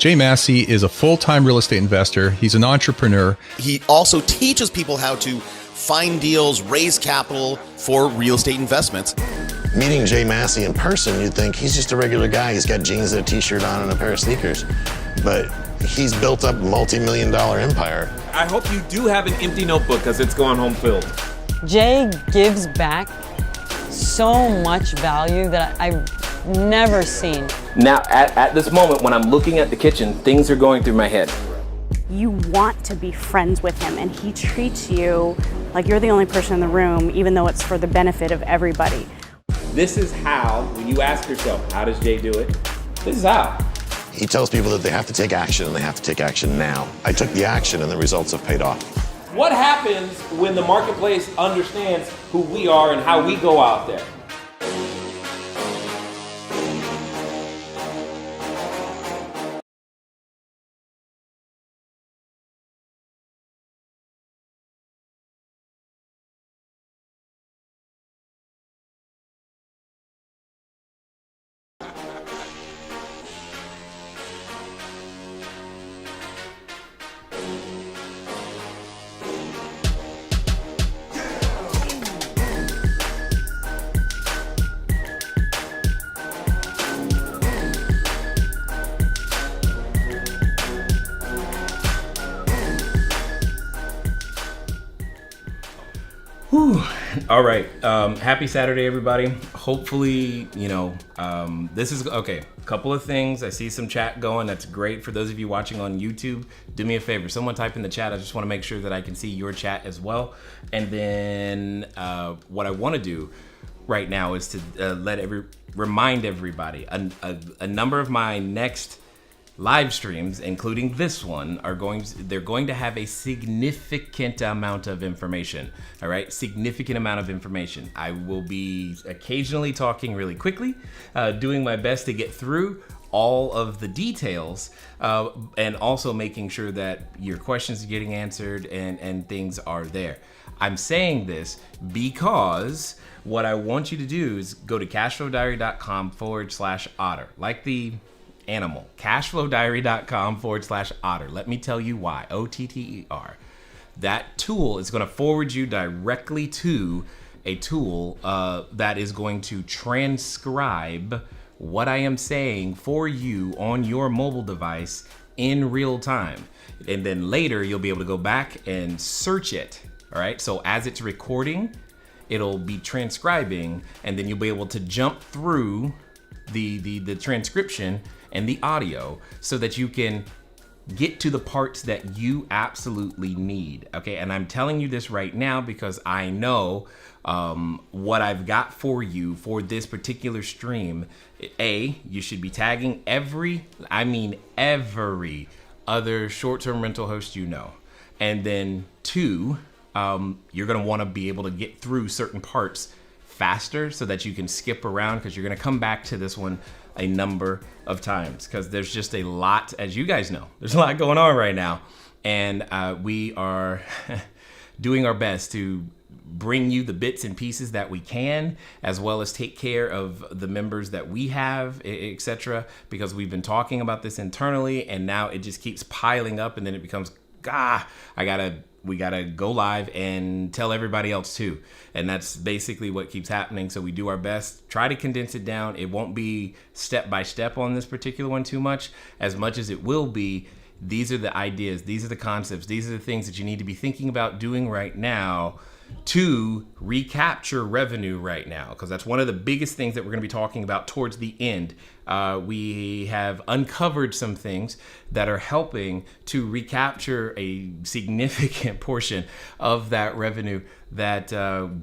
Jay Massey is a full-time real estate investor. He's an entrepreneur. He also teaches people how to find deals, raise capital for real estate investments. Meeting Jay Massey in person, you'd think he's just a regular guy. He's got jeans and a t-shirt on and a pair of sneakers. But he's built up a multi-million-dollar empire. I hope you do have an empty notebook because it's going home filled. Jay gives back so much value that I've never seen. Now, at this moment, when I'm looking at the kitchen, things are going through my head. You want to be friends with him, and he treats you like you're the only person in the room, even though it's for the benefit of everybody. This is how, when you ask yourself, how does Jay do it? This is how. He tells people that they have to take action, and they have to take action now. I took the action, and the results have paid off. What happens when the marketplace understands who we are and how we go out there? Whew. All right. Happy Saturday, everybody. Hopefully, this is okay. A couple of things. I see some chat going. That's great. For those of you watching on YouTube, do me a favor. Someone type in the chat. I just want to make sure that I can see your chat as well. And then what I want to do right now is to remind everybody a number of my next live streams, including this one, they're going to have a significant amount of information. All right, significant amount of information. I will be occasionally talking really quickly, doing my best to get through all of the details, and also making sure that your questions are getting answered and things are there. I'm saying this because what I want you to do is go to CashFlowDiary.com/otter, like the animal. CashFlowDiary.com/otter. Let me tell you why. OTTER. That tool is going to forward you directly to a tool that is going to transcribe what I am saying for you on your mobile device in real time. And then later you'll be able to go back and search it. All right. So as it's recording, it'll be transcribing, and then you'll be able to jump through the transcription and the audio so that you can get to the parts that you absolutely need. Okay, and I'm telling you this right now because I know what I've got for you for this particular stream. You should be tagging every other short-term rental host you know. And then 2, you're gonna wanna be able to get through certain parts faster so that you can skip around, because you're gonna come back to this one a number of times because there's just a lot, as you guys know, there's a lot going on right now, and we are doing our best to bring you the bits and pieces that we can, as well as take care of the members that we have, etc., because we've been talking about this internally, and now it just keeps piling up, and then it becomes we gotta go live and tell everybody else too. And that's basically what keeps happening. So we do our best, try to condense it down. It won't be step by step on this particular one too much as it will be. These are the ideas, these are the concepts, these are the things that you need to be thinking about doing right now to recapture revenue right now, because that's one of the biggest things that we're going to be talking about towards the end. We have uncovered some things that are helping to recapture a significant portion of that revenue that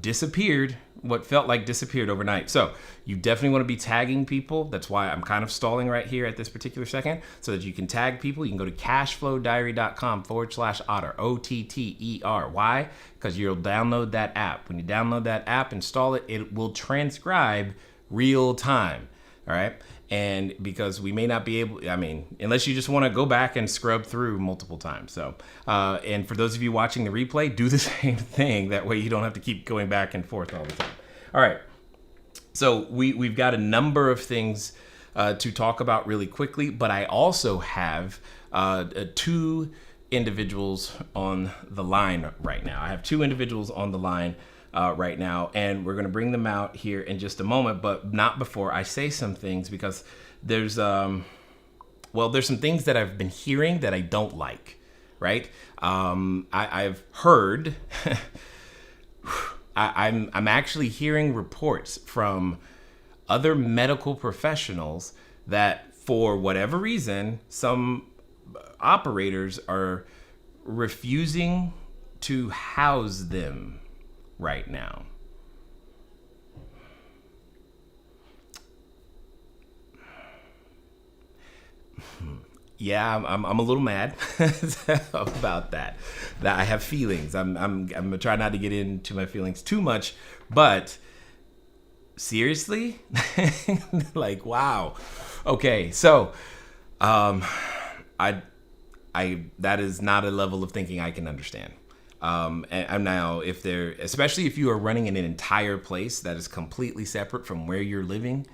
disappeared, what felt like disappeared overnight. So you definitely want to be tagging people. That's why I'm kind of stalling right here at this particular second, so that you can tag people. You can go to CashFlowDiary.com/otter, OTTER. Why? Because you'll download that app. When you download that app, install it, it will transcribe real time. All right. And because we may not be able, unless you just want to go back and scrub through multiple times. So, and for those of you watching the replay, do the same thing. That way you don't have to keep going back and forth all the time. All right. So we've got a number of things to talk about really quickly, but I also have two individuals on the line right now. I have two individuals on the line right now, and we're going to bring them out here in just a moment, but not before I say some things, because there's some things that I've been hearing that I don't like, right? I've heard, I'm actually hearing reports from other medical professionals that for whatever reason, some operators are refusing to house them right now. Yeah, I'm a little mad about that. That I have feelings. I'm gonna try not to get into my feelings too much, but seriously, like, wow. Okay, so I that is not a level of thinking I can understand. And now, especially if you are running in an entire place that is completely separate from where you're living,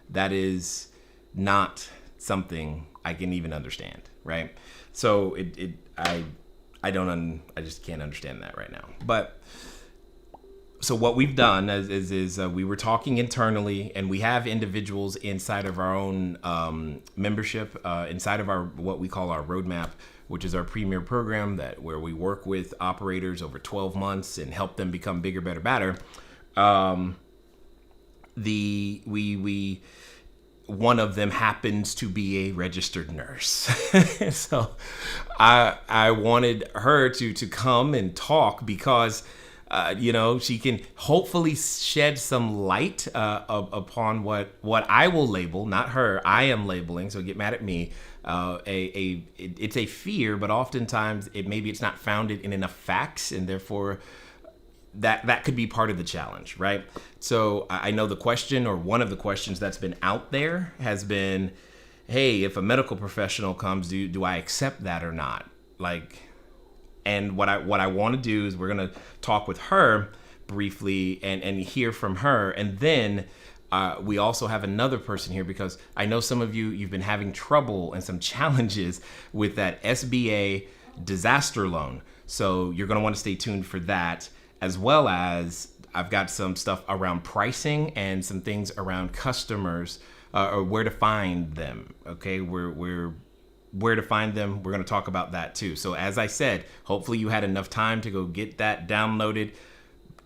that is not something I can even understand, right? So I just can't understand that right now. But so what we've done is we were talking internally, and we have individuals inside of our own membership, inside of our what we call our roadmap, which is our premier program where we work with operators over 12 months and help them become bigger, better, badder. One of them happens to be a registered nurse. So I wanted her to come and talk because, she can hopefully shed some light upon what I will label, not her, I am labeling, so get mad at me. It's a fear, but oftentimes maybe it's not founded in enough facts, and therefore that could be part of the challenge, right? So I know the question, or one of the questions that's been out there has been, hey, if a medical professional comes, do I accept that or not? And what I want to do is we're going to talk with her briefly and hear from her. And then we also have another person here, because I know some of you've been having trouble and some challenges with that SBA disaster loan. So you're going to want to stay tuned for that, as well as I've got some stuff around pricing and some things around customers, or where to find them. Okay, where to find them. We're going to talk about that too. So as I said, hopefully you had enough time to go get that downloaded,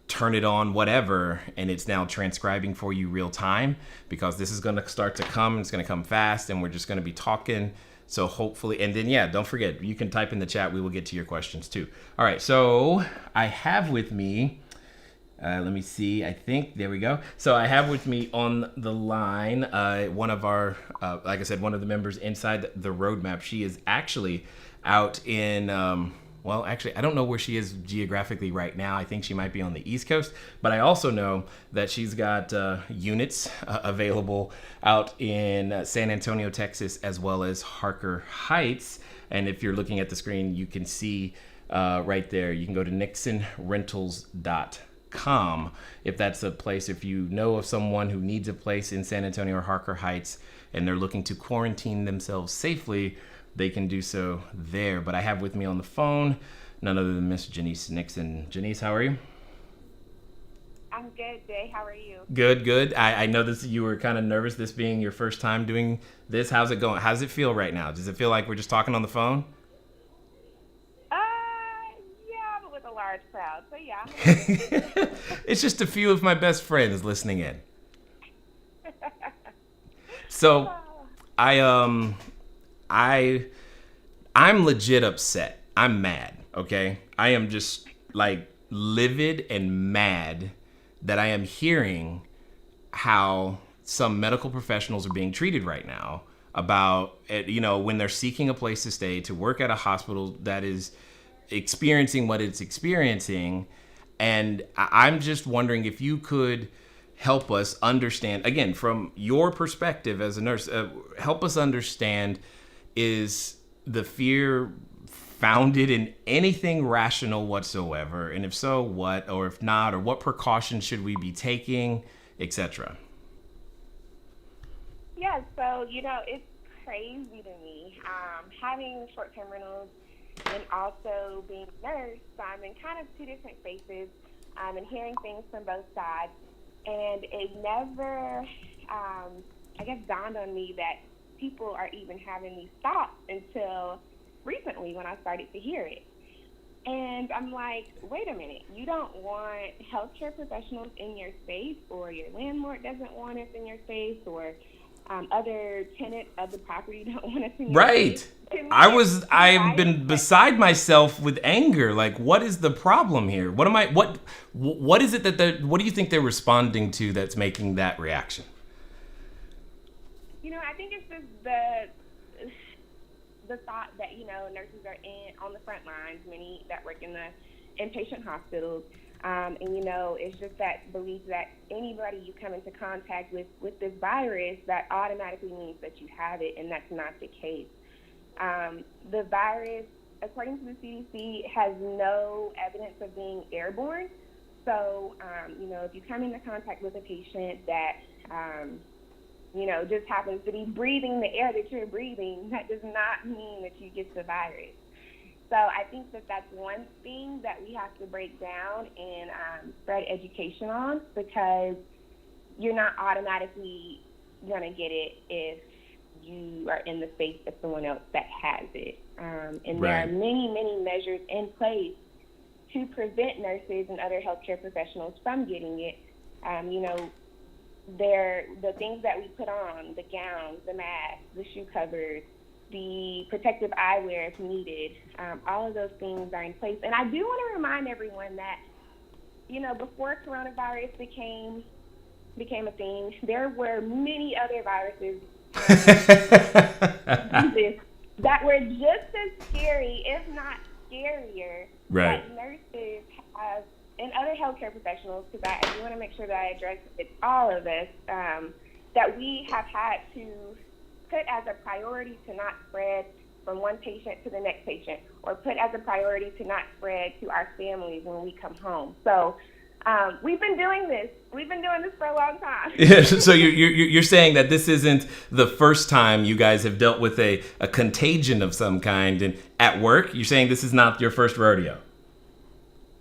turn it on, whatever, and it's now transcribing for you real time, because this is going to start to come. It's going to come fast, and we're just going to be talking. So hopefully, and then, yeah, don't forget, you can type in the chat. We will get to your questions too. All right, so I have with me, let me see, I think, there we go. So I have with me on the line one of our, like I said, one of the members inside the roadmap. She is actually out in, actually, I don't know where she is geographically right now. I think she might be on the East Coast, but I also know that she's got units available out in San Antonio, Texas, as well as Harker Heights. And if you're looking at the screen, you can see right there, you can go to nixonrentals.com if that's a place, if you know of someone who needs a place in San Antonio or Harker Heights and they're looking to quarantine themselves safely, they can do so there. But I have with me on the phone none other than Miss Janice Nixon. Janice, how are you? I'm good, Jay. How are you? Good. I know you were kind of nervous, this being your first time doing this. How's it going? How does it feel right now? Does it feel like we're just talking on the phone? Yeah, but with a large crowd. So yeah. It's just a few of my best friends listening in. So I'm legit upset. I'm mad, okay? I am just like livid and mad that I am hearing how some medical professionals are being treated right now about, when they're seeking a place to stay, to work at a hospital that is experiencing what it's experiencing. And I'm just wondering if you could help us understand, again, from your perspective as a nurse, help us understand, is the fear founded in anything rational whatsoever? And if so, what? Or if not, or what precautions should we be taking, etc.? Yeah, so, it's crazy to me. Having short-term rentals and also being a nurse, so I'm in kind of two different spaces and hearing things from both sides. And it never, I guess, dawned on me that people are even having these thoughts until recently when I started to hear it. And I'm like, wait a minute, you don't want healthcare professionals in your space, or your landlord doesn't want us in your space, or other tenants of the property don't want us in your Right. space. To me, I've been beside myself with anger. Like, what is the problem here? What is it that what do you think they're responding to that's making that reaction? I think it's just the thought that, nurses are on the front lines, many that work in the inpatient hospitals. And, it's just that belief that anybody you come into contact with this virus, that automatically means that you have it, and that's not the case. The virus, according to the CDC, has no evidence of being airborne. So, if you come into contact with a patient that, just happens to be breathing the air that you're breathing, that does not mean that you get the virus. So I think that that's one thing that we have to break down and spread education on, because you're not automatically going to get it if you are in the space of someone else that has it. And there are many, many measures in place to prevent nurses and other healthcare professionals from getting it. The things that we put on, the gowns, the masks, the shoe covers, the protective eyewear if needed, all of those things are in place. And I do want to remind everyone that, before coronavirus became a thing, there were many other viruses that were just as scary, if not scarier, that nurses have, and other healthcare professionals, because I do want to make sure that I address it, all of us, that we have had to put as a priority to not spread from one patient to the next patient, or put as a priority to not spread to our families when we come home. So we've been doing this. We've been doing this for a long time. Yeah, so you're saying that this isn't the first time you guys have dealt with a contagion of some kind and at work? You're saying this is not your first rodeo?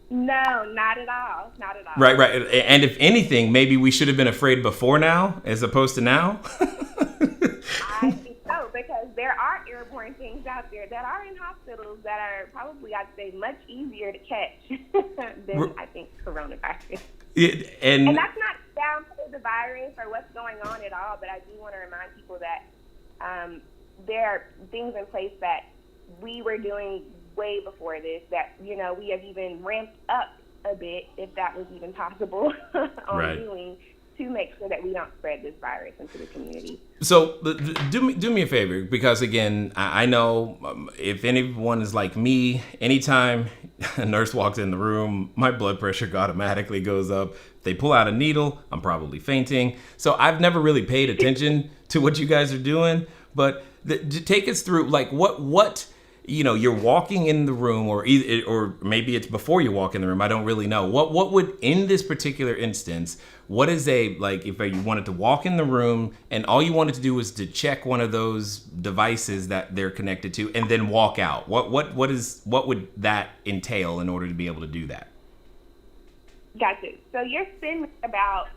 No, not at all. Not at all. Right. And if anything, maybe we should have been afraid before now as opposed to now? I think so, because there are airborne things out there that are in hospitals that are probably, I'd say, much easier to catch than, I think, coronavirus. And that's not down to the virus or what's going on at all, but I do want to remind people that there are things in place that we were doing way before this, that, we have even ramped up a bit, if that was even possible, on doing, to make sure that we don't spread this virus into the community. So do me a favor, because again, I know if anyone is like me, anytime a nurse walks in the room, my blood pressure automatically goes up. If they pull out a needle, I'm probably fainting. So I've never really paid attention to what you guys are doing, but take us through, like, what you're walking in the room, or maybe it's before you walk in the room. I don't really know. What would, in this particular instance, what is if you wanted to walk in the room and all you wanted to do was to check one of those devices that they're connected to and then walk out? What would that entail in order to be able to do that? Gotcha. So you're saying about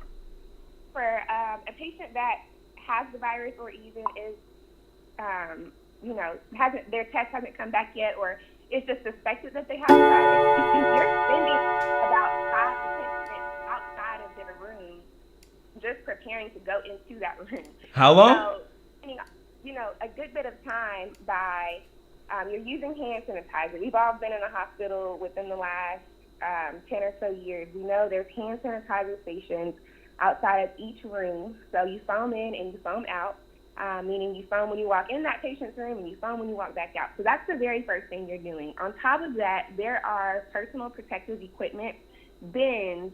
for a patient that has the virus, or even is their test hasn't come back yet, or it's just suspected that they have the virus, you're spending about 5 to 10 minutes outside of their room just preparing to go into that room. How long? So, a good bit of time by, you're using hand sanitizer. We've all been in a hospital within the last 10 or so years. We know there's hand sanitizer stations outside of each room. So you foam in and you foam out. Meaning you foam when you walk in that patient's room and you foam when you walk back out. So that's the very first thing you're doing. On top of that, there are personal protective equipment bins,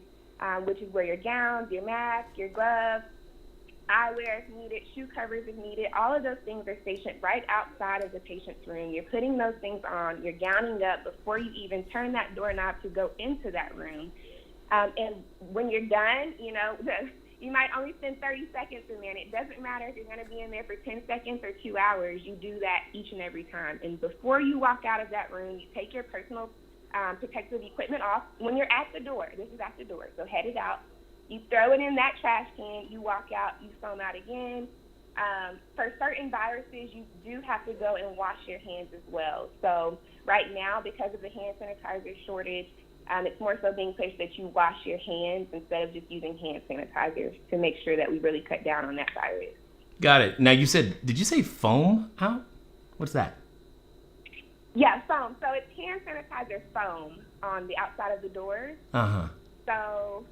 which is where your gowns, your mask, your gloves, eyewear if needed, shoe covers if needed. All of those things are stationed right outside of the patient's room. You're putting those things on. You're gowning up before you even turn that doorknob to go into that room. And when you're done, you might only spend 30 seconds in there, and it doesn't matter if you're going to be in there for 10 seconds or 2 hours. You do that each and every time. And before you walk out of that room, you take your personal protective equipment off. When you're at the door, this is at the door, so head it out. You throw it in that trash can, you walk out, you foam out again. For certain viruses, you do have to go and wash your hands as well. So right now, because of the hand sanitizer shortage, it's more so being pushed that you wash your hands instead of just using hand sanitizer to make sure that we really cut down on that virus. Got it. Now did you say foam out? What's that? Yeah, foam. So it's hand sanitizer foam on the outside of the doors. Uh-huh. So,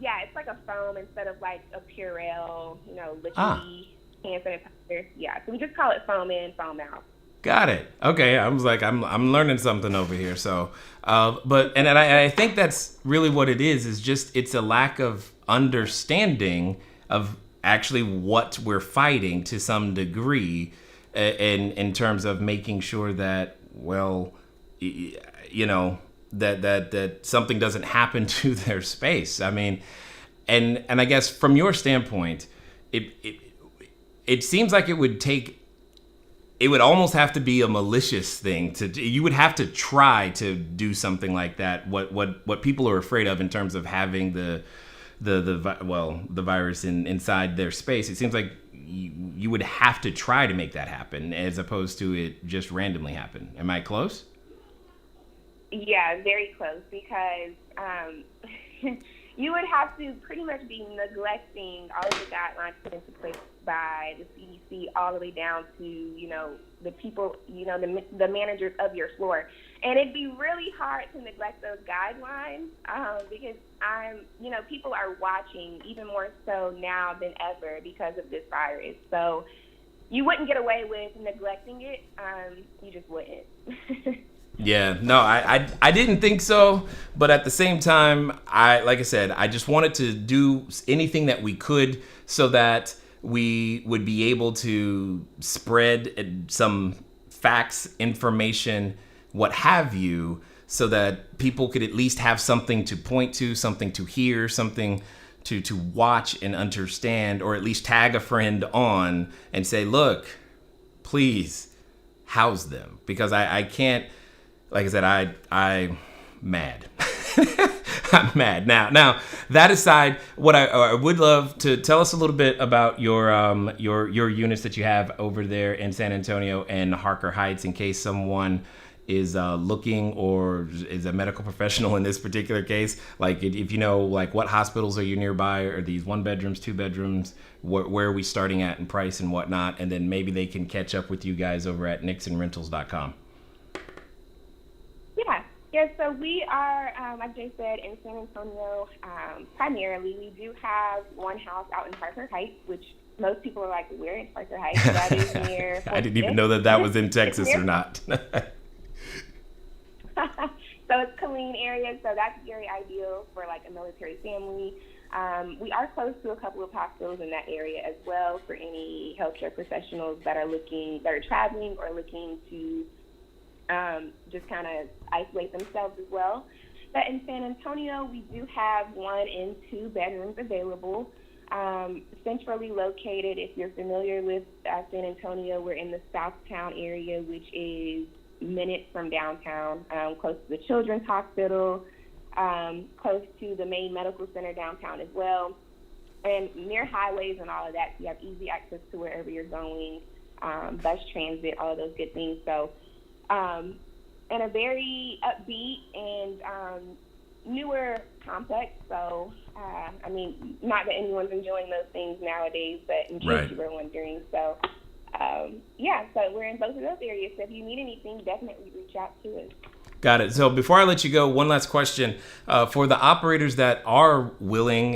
yeah, it's like a foam instead of like a Purell, liquidy hand sanitizer. Yeah, so we just call it foam in, foam out. Got it. Okay, I was like, I'm learning something over here. So, and I think that's really what it is just it's a lack of understanding of actually what we're fighting to some degree, in terms of making sure that, well, that something doesn't happen to their space. I mean, and I guess from your standpoint, it seems like it would almost have to be a malicious thing you would have to try to do something like that. What people are afraid of in terms of having the virus inside their space. It seems like you would have to try to make that happen as opposed to it just randomly happen. Am I close? Yeah, very close, because you would have to pretty much be neglecting all of the guidelines put into place by the CDC all the way down to, the people, the managers of your floor. And it'd be really hard to neglect those guidelines because people are watching even more so now than ever because of this virus. So you wouldn't get away with neglecting it. You just wouldn't. Yeah, no, I didn't think so, but at the same time, like I said, I just wanted to do anything that we could so that we would be able to spread some facts, information, what have you, so that people could at least have something to point to, something to hear, something to watch and understand, or at least tag a friend on and say, look, please house them, because I can't. Like I said, I'm mad. I'm mad. Now, that aside, what I would love to tell us a little bit about your units that you have over there in San Antonio and Harker Heights, in case someone is looking or is a medical professional in this particular case. Like, if you know, like, what hospitals are you nearby? Are these 1 bedrooms, 2 bedrooms? Where are we starting at in price and whatnot? And then maybe they can catch up with you guys over at nixonrentals.com. Yeah, so we are, like Jay said, in San Antonio primarily. We do have one house out in Parker Heights, which most people are like, where is Parker Heights? That is near I didn't even know that was in Texas or not. So it's Killeen area, so that's very ideal for like a military family. We are close to a couple of hospitals in that area as well for any healthcare professionals that are traveling or looking to just kind of isolate themselves as well. But in San Antonio, we do have 1 and 2 bedrooms available, centrally located. If you're familiar with San Antonio, we're in the Southtown area, which is minutes from downtown, close to the Children's Hospital, close to the main medical center downtown as well, and near highways and all of that. So you have easy access to wherever you're going, bus transit, all of those good things. So and a very upbeat and newer complex. So, not that anyone's enjoying those things nowadays, but in case you were wondering. So, so we're in both of those areas. So if you need anything, definitely reach out to us. Got it. So before I let you go, one last question for the operators that are willing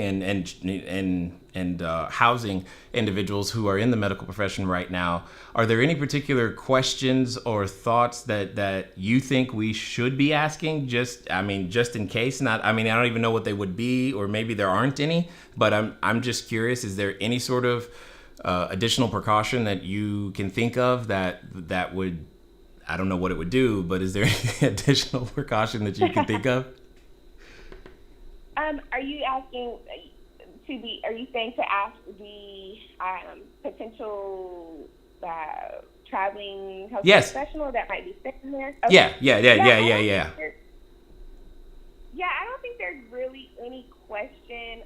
and housing individuals who are in the medical profession right now. Are there any particular questions or thoughts that you think we should be asking? Just in case. I don't even know what they would be, or maybe there aren't any. But I'm just curious. Is there any sort of additional precaution that you can think of that would? I don't know what it would do, but is there any additional precaution that you can think of? Are you asking are you saying to ask the potential traveling health professional that might be sitting there? Okay. Yeah. Yeah, I don't think there's really any question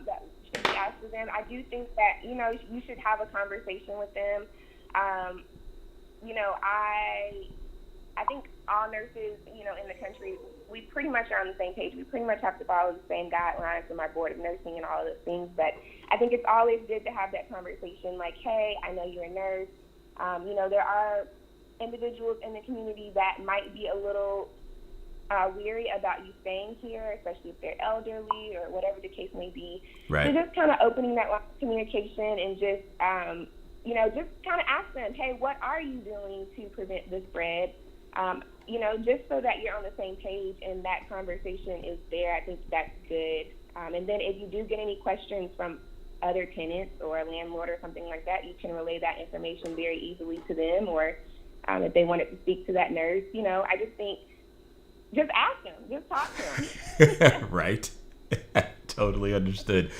that should be asked of them. I do think that, you should have a conversation with them. I think all nurses, in the country, we pretty much are on the same page. We pretty much have to follow the same guidelines from our board of nursing and all of those things. But I think it's always good to have that conversation like, hey, I know you're a nurse. There are individuals in the community that might be a little weary about you staying here, especially if they're elderly or whatever the case may be. Right. So just kind of opening that line of communication and just, just kind of ask them, hey, what are you doing to prevent the spread? Just so that you're on the same page and that conversation is there. I think that's good. And then if you do get any questions from other tenants or a landlord or something like that, you can relay that information very easily to them, or if they wanted to speak to that nurse. I just think, just ask them, just talk to them. Right. Totally understood.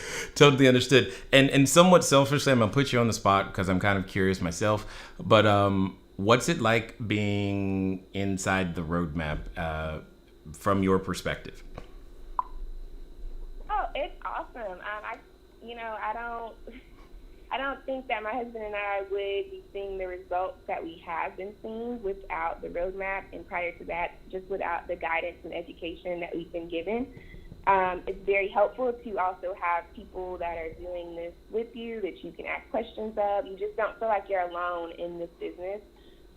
And somewhat selfishly, I'm going to put you on the spot because I'm kind of curious myself, but what's it like being inside the roadmap from your perspective? Oh, it's awesome. I don't think that my husband and I would be seeing the results that we have been seeing without the roadmap, and prior to that, just without the guidance and education that we've been given. It's very helpful to also have people that are doing this with you that you can ask questions of. You just don't feel like you're alone in this business.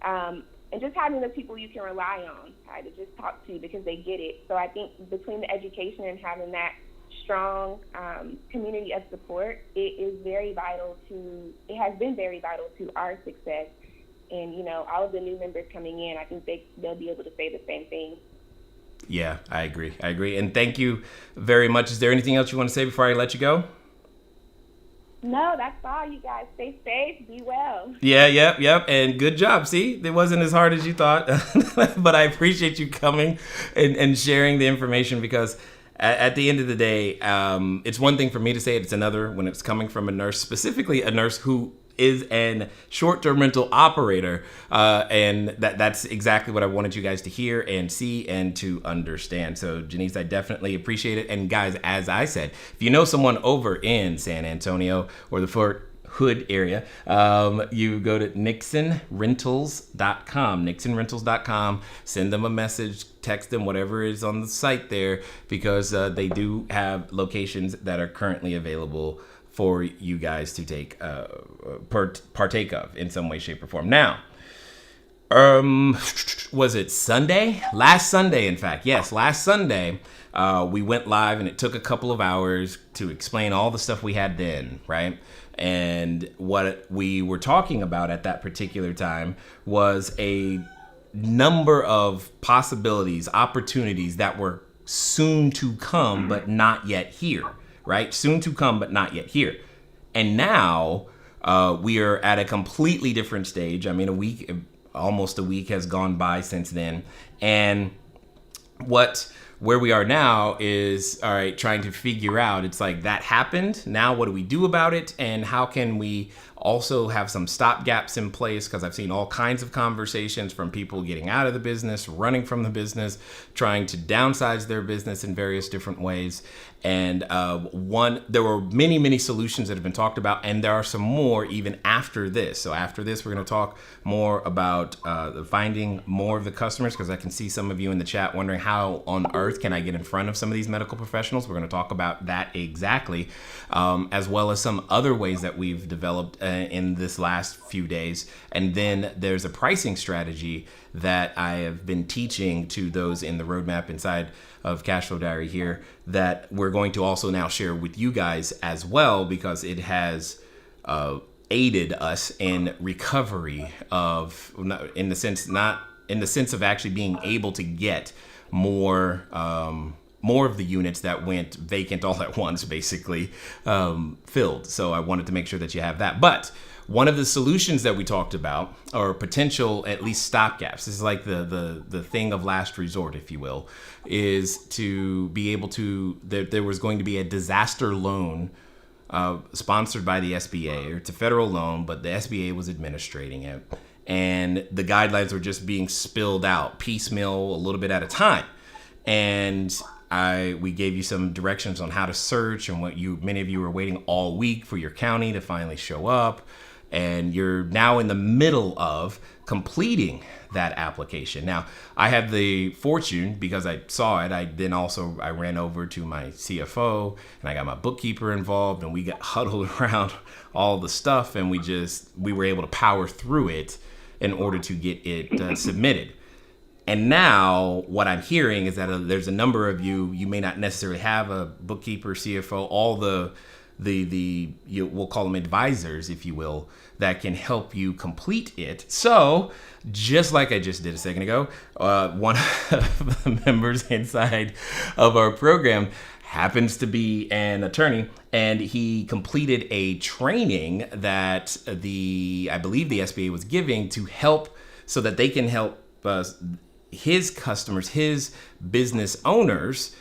And just having the people you can rely on to just talk to because they get it. So I think between the education and having that strong community of support, it has been very vital to our success. And, all of the new members coming in, I think they'll be able to say the same thing. Yeah, I agree. And thank you very much. Is there anything else you want to say before I let you go? No, that's all. You guys stay safe, be well. Yeah, yep. And good job. See, it wasn't as hard as you thought, but I appreciate you coming and sharing the information, because at the end of the day, it's one thing for me to say it. It's another when it's coming from a nurse, specifically a nurse who is an short-term rental operator, and that's exactly what I wanted you guys to hear and see and to understand. So Janice, I definitely appreciate it. And guys, as I said, if you know someone over in San Antonio or the Fort Hood area, you go to nixonrentals.com, send them a message, text them, whatever is on the site there, because they do have locations that are currently available for you guys to take partake of in some way, shape, or form. Now, was it Sunday? Last Sunday, in fact. Yes, last Sunday, we went live, and it took a couple of hours to explain all the stuff we had then, right? And what we were talking about at that particular time was a number of possibilities, opportunities that were soon to come, but not yet here. Right? Soon to come, but not yet here. And now we are at a completely different stage. I mean, almost a week has gone by since then. And where we are now is, all right, trying to figure out, it's like that happened. Now, what do we do about it? And how can we also have some stopgaps in place? Because I've seen all kinds of conversations from people getting out of the business, running from the business, trying to downsize their business in various different ways. And there were many, many solutions that have been talked about, and there are some more even after this. So after this, we're going to talk more about finding more of the customers, because I can see some of you in the chat wondering how on earth can I get in front of some of these medical professionals. We're going to talk about that exactly, as well as some other ways that we've developed in this last few days. And then there's a pricing strategy that I have been teaching to those in the roadmap inside of CashFlowDiary here that we're going to also now share with you guys as well, because it has aided us in recovery of, in the sense of actually being able to get more of the units that went vacant all at once, basically filled. So I wanted to make sure that you have that. But one of the solutions that we talked about, or potential at least stopgaps, this is like the thing of last resort, if you will, is to be able to, there was going to be a disaster loan sponsored by the SBA. It's a federal loan, but the SBA was administrating it. And the guidelines were just being spilled out piecemeal, a little bit at a time. And we gave you some directions on how to search, and many of you were waiting all week for your county to finally show up. And you're now in the middle of completing that application. Now, I had the fortune, because I saw it, I ran over to my CFO and I got my bookkeeper involved, and we got huddled around all the stuff, and we were able to power through it in order to get it submitted. And now what I'm hearing is that there's a number of you may not necessarily have a bookkeeper, CFO, all we'll call them advisors, if you will, that can help you complete it. So just like I just did a second ago, one of the members inside of our program happens to be an attorney, and he completed a training that I believe the SBA was giving to help, so that they can help his customers, his business owners,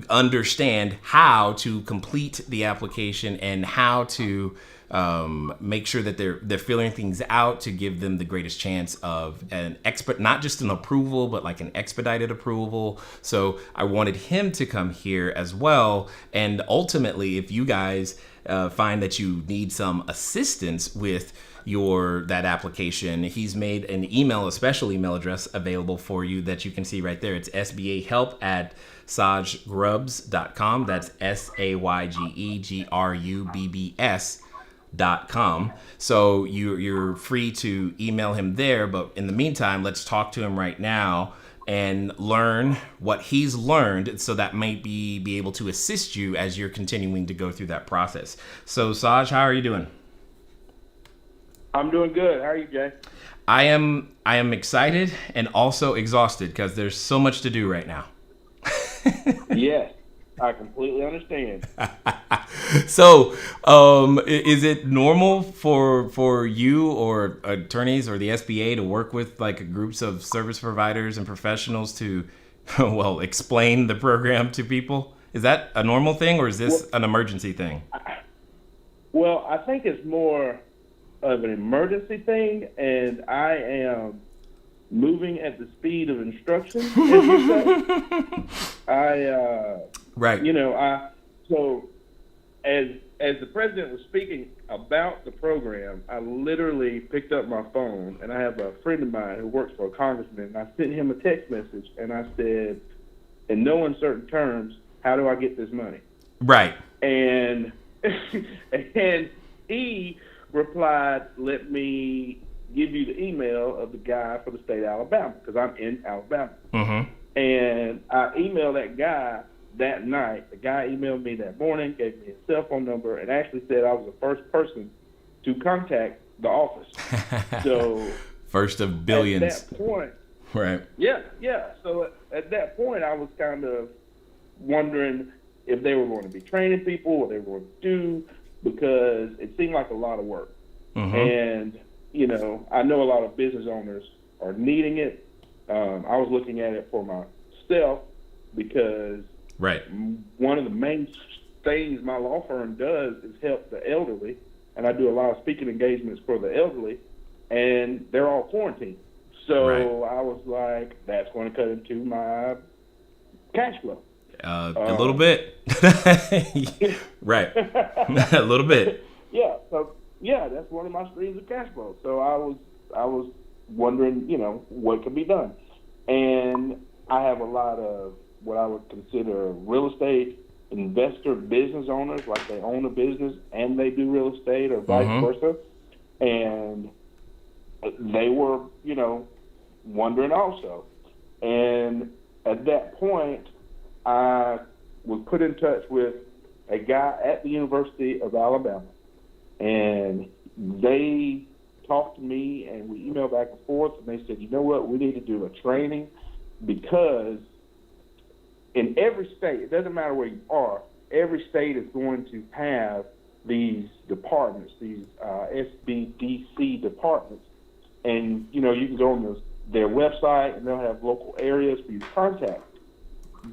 understand how to complete the application and how to make sure that they're filling things out to give them the greatest chance of not just an approval, but like an expedited approval. So I wanted him to come here as well. And ultimately, if you guys find that you need some assistance with that application, he's made a special email address available for you that you can see right there. It's SBAhelp@sajgrubbs.com. That's SAYGEGRUBBS.com. So you're free to email him there. But in the meantime, let's talk to him right now and learn what he's learned, so that might be able to assist you as you're continuing to go through that process. So Saj, how are you doing? I'm doing good. How are you, Jay? I am excited and also exhausted because there's so much to do right now. Yes, I completely understand. So, is it normal for you or attorneys or the SBA to work with like groups of service providers and professionals to, explain the program to people? Is that a normal thing, or is this an emergency thing? Well, I think it's more of an emergency thing, and I am moving at the speed of instruction, as you say. Right. So as the president was speaking about the program, I literally picked up my phone, and I have a friend of mine who works for a congressman, and I sent him a text message, and I said, in no uncertain terms, how do I get this money? Right. And he replied, let me give you the email of the guy for the state of Alabama, because I'm in Alabama. Mm-hmm. And I emailed that guy that night. The guy emailed me that morning, gave me his cell phone number, and actually said I was the first person to contact the office. So first of billions. At that point, right. Yeah. So at that point, I was kind of wondering if they were going to be training people, what they were going to do, because it seemed like a lot of work. Mm-hmm. And, I know a lot of business owners are needing it. I was looking at it for myself because one of the main things my law firm does is help the elderly, and I do a lot of speaking engagements for the elderly, and they're all quarantined. So I was like, that's going to cut into my cash flow. A little bit. Right. A little bit. Yeah. So, that's one of my streams of cash flow. So I was wondering, what could be done. And I have a lot of what I would consider real estate investor business owners, like they own a business and they do real estate or vice versa. And they were, wondering also. And at that point, I was put in touch with a guy at the University of Alabama, and they talked to me, and we emailed back and forth, and they said, you know what, we need to do a training, because in every state, it doesn't matter where you are, every state is going to have these departments, these SBDC departments, and, you can go on their website, and they'll have local areas for you to contact.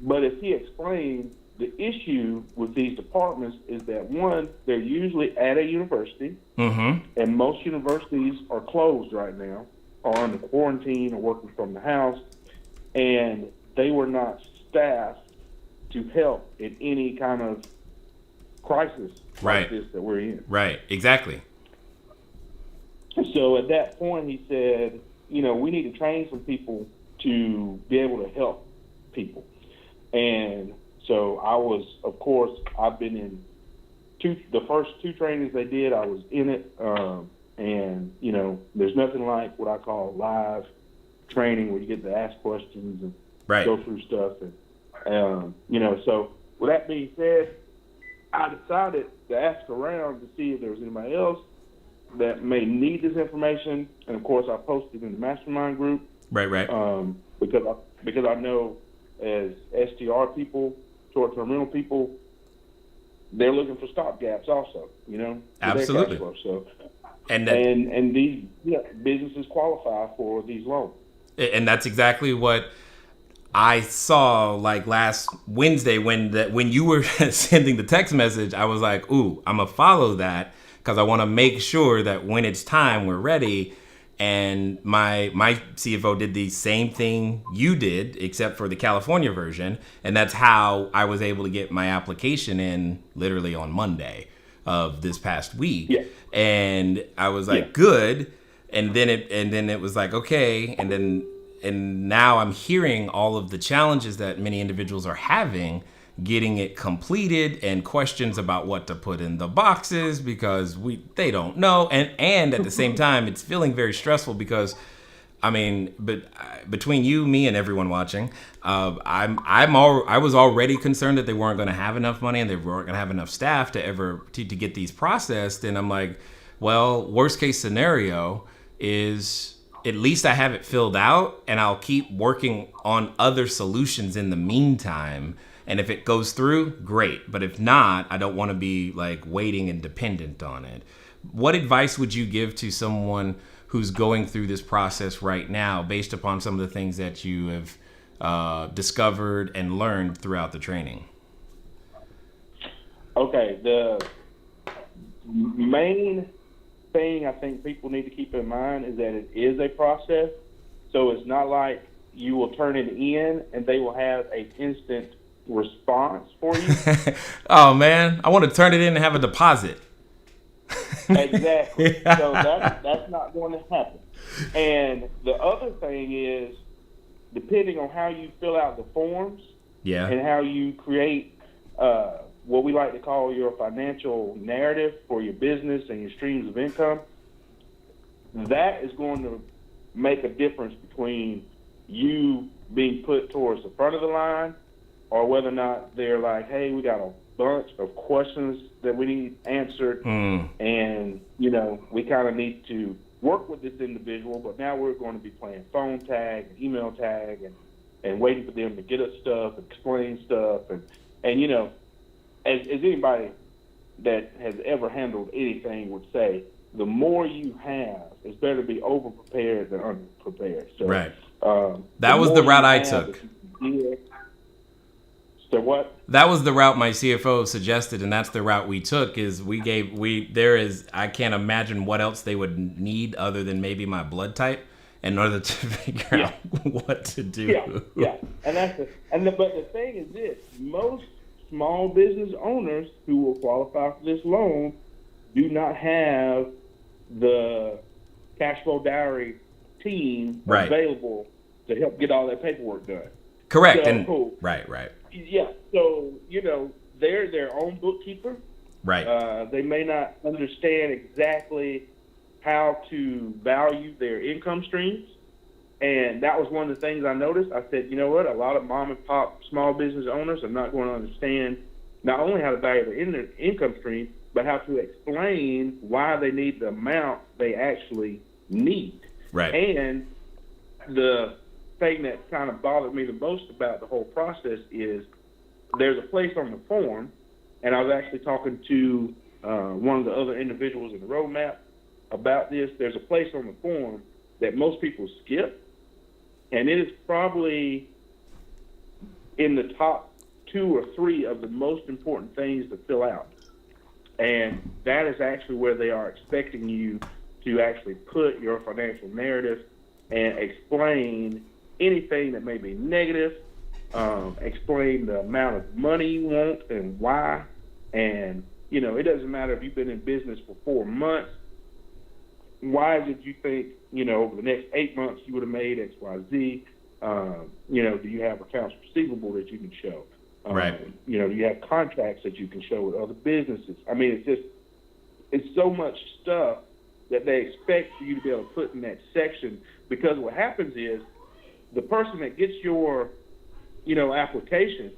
But as he explained, the issue with these departments is that, one, they're usually at a university, and most universities are closed right now, or under quarantine, or working from the house, and they were not staffed to help in any kind of crisis like this that we're in. Right, exactly. So at that point, he said, we need to train some people to be able to help people. And so I've been in the first 2 trainings they did, I was in it. And, there's nothing like what I call live training where you get to ask questions and go through stuff. And, so with that being said, I decided to ask around to see if there was anybody else that may need this information. And of course, I posted in the mastermind group. Right. Because I know as STR people, short-term rental people, they're looking for stopgaps also, Absolutely. For their cash flow. So, and these businesses qualify for these loans. And that's exactly what I saw like last Wednesday when you were sending the text message. I was like, ooh, I'm going to follow that because I want to make sure that when it's time, we're ready. And my CFO did the same thing you did, except for the California version. And that's how I was able to get my application in literally on Monday of this past week. Yeah. And I was like, good. And then it was like, okay. And now I'm hearing all of the challenges that many individuals are having getting it completed and questions about what to put in the boxes because they don't know. And at the same time, it's feeling very stressful because, between you, me, and everyone watching, I was already concerned that they weren't going to have enough money and they weren't going to have enough staff to get these processed. And I'm like, well, worst case scenario is at least I have it filled out and I'll keep working on other solutions in the meantime. And if it goes through, great. But if not, I don't want to be like waiting and dependent on it. What advice would you give to someone who's going through this process right now based upon some of the things that you have discovered and learned throughout the training? Okay, the main thing I think people need to keep in mind is that it is a process. So it's not like you will turn it in and they will have an instant response for you. Oh man, I want to turn it in and have a deposit. Exactly. So that's not going to happen. And the other thing is, depending on how you fill out the forms, and how you create what we like to call your financial narrative for your business and your streams of income, that is going to make a difference between you being put towards the front of the line or whether or not they're like, hey, we got a bunch of questions that we need answered, and, we kind of need to work with this individual, but now we're going to be playing phone tag and email tag and waiting for them to get us stuff and explain stuff. And as anybody that has ever handled anything would say, the more you have, it's better to be over-prepared than under-prepared. So, that was the route I took. So what? That was the route my CFO suggested, and that's the route we took. I can't imagine what else they would need other than maybe my blood type in order to figure out what to do. Yeah. And but the thing is this: most small business owners who will qualify for this loan do not have the CashFlowDiary team available to help get all that paperwork done. Correct. So, Right. Yeah. So, they're their own bookkeeper. Right. They may not understand exactly how to value their income streams. And that was one of the things I noticed. I said, you know what? A lot of mom and pop small business owners are not going to understand not only how to value their income stream, but how to explain why they need the amount they actually need. Right. And the thing that kind of bothered me the most about the whole process is there's a place on the form, and I was actually talking to one of the other individuals in the roadmap about this. There's a place on the form that most people skip, and it is probably in the top 2 or 3 of the most important things to fill out. And that is actually where they are expecting you to actually put your financial narrative and explain anything that may be negative, explain the amount of money you want and why. And, it doesn't matter if you've been in business for 4 months. Why did you think, over the next 8 months you would have made X, Y, Z? Do you have accounts receivable that you can show? Right. Do you have contracts that you can show with other businesses? I mean, it's so much stuff that they expect for you to be able to put in that section, because what happens is the person that gets your, application,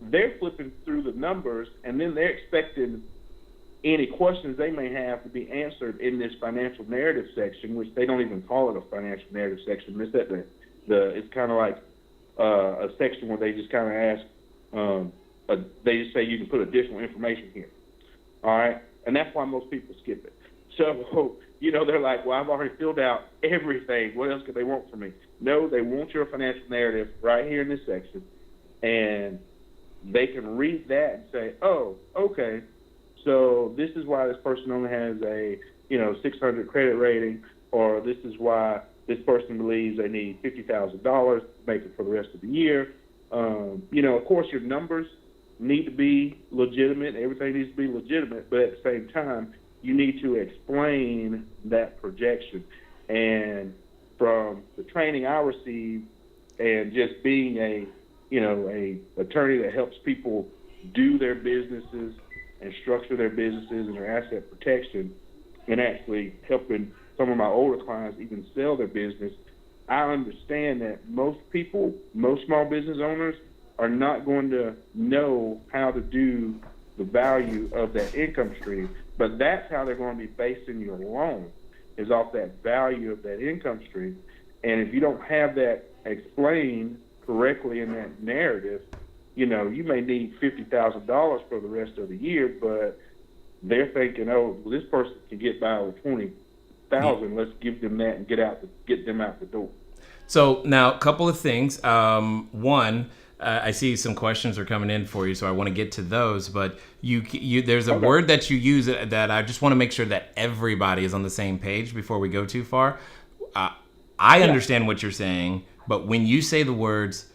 they're flipping through the numbers, and then they're expecting any questions they may have to be answered in this financial narrative section, which they don't even call it a financial narrative section. It's at it's kind of like a section where they just kind of ask, they just say you can put additional information here. All right? And that's why most people skip it. So, they're like, well, I've already filled out everything. What else could they want from me? No, they want your financial narrative right here in this section. And they can read that and say, oh, okay, so this is why this person only has a, 600 credit rating, or this is why this person believes they need $50,000 to make it for the rest of the year. Of course, your numbers need to be legitimate. Everything needs to be legitimate, but at the same time, you need to explain that projection. And from the training I received, and just being a attorney that helps people do their businesses and structure their businesses and their asset protection, and actually helping some of my older clients even sell their business, I understand that most small business owners are not going to know how to do the value of that income stream, but that's how they're going to be basing your loan, is off that value of that income stream. And if you don't have that explained correctly in that narrative, you may need $50,000 for the rest of the year, but they're thinking, oh, well, this person can get by with $20,000. Let's give them that and get them out the door. So now, a couple of things. One, I see some questions are coming in for you, so I want to get to those. But there's a word that you use that I just want to make sure that everybody is on the same page before we go too far. I understand what you're saying, but when you say the words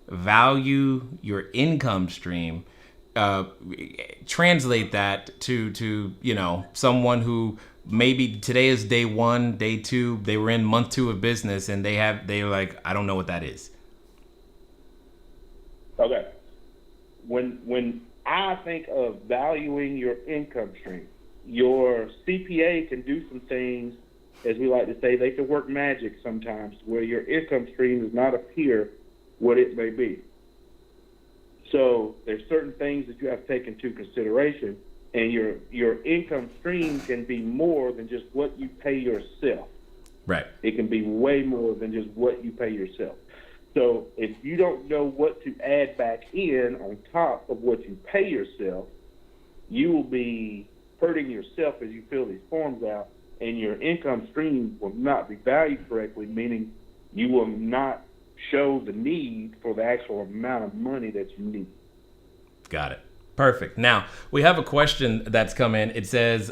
value your income stream, translate that to someone who maybe today is day 1, day 2, they were in month 2 of business, and they're like, I don't know what that is. Okay. When I think of valuing your income stream, your CPA can do some things, as we like to say, they can work magic sometimes, where your income stream does not appear what it may be. So there's certain things that you have to take into consideration, and your income stream can be more than just what you pay yourself. Right. It can be way more than just what you pay yourself. So if you don't know what to add back in on top of what you pay yourself, you will be hurting yourself as you fill these forms out, and your income stream will not be valued correctly, meaning you will not show the need for the actual amount of money that you need. Got it. Perfect. Now, we have a question that's come in. It says,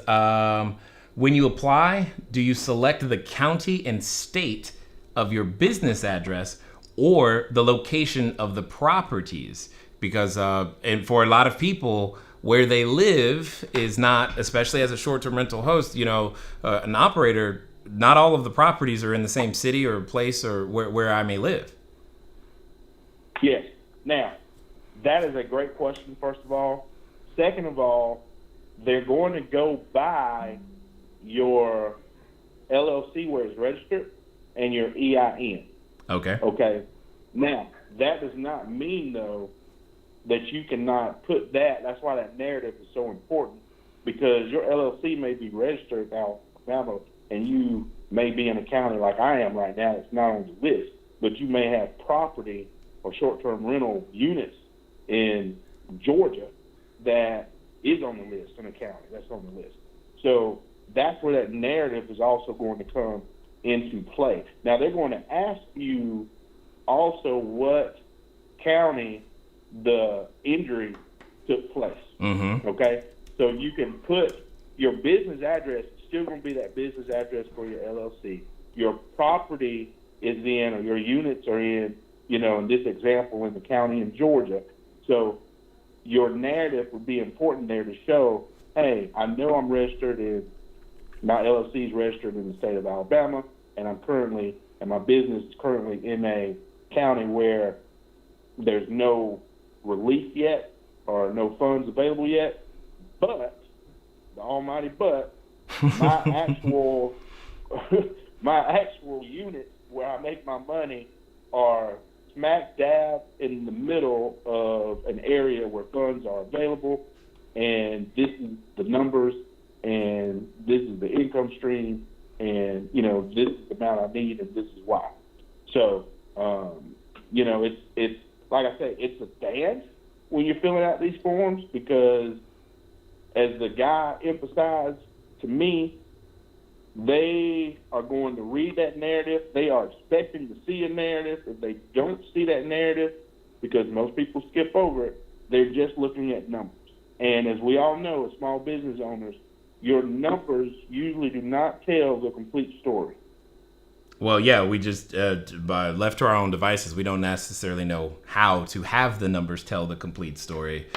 when you apply, do you select the county and state of your business address or the location of the properties? Because and for a lot of people, where they live is not, especially as a short-term rental host, an operator, not all of the properties are in the same city or place or where I may live. Yes. Now, that is a great question, first of all. Second of all, they're going to go by your LLC where it's registered and your EIN. Okay. Now, that does not mean, though, that you cannot put that. That's why that narrative is so important, because your LLC may be registered in Alabama, and you may be in a county like I am right now. It's not on the list, but you may have property or short-term rental units in Georgia that is on the list in a county that's on the list. So that's where that narrative is also going to come into play. Now, they're going to ask you also what county the injury took place. Mm-hmm. Okay? So you can put your business address, still going to be that business address for your LLC. Your property is in, or your units are in, in this example, in the county in Georgia. So your narrative would be important there to show, hey, I know I'm registered in, my LLC is registered in the state of Alabama, and my business is currently in a county where there's no relief yet or no funds available yet, but, the almighty but, my actual units where I make my money are smack dab in the middle of an area where funds are available, and this is the numbers, and this is the income stream, and this is the amount I need, and this is why. So it's like I say, it's a dance when you're filling out these forms, because as the guy emphasized to me, they are going to read that narrative. They are expecting to see a narrative. If they don't see that narrative, because most people skip over it, they're just looking at numbers. And as we all know, as small business owners, your numbers usually do not tell the complete story. Well, yeah, we just, by left to our own devices, we don't necessarily know how to have the numbers tell the complete story,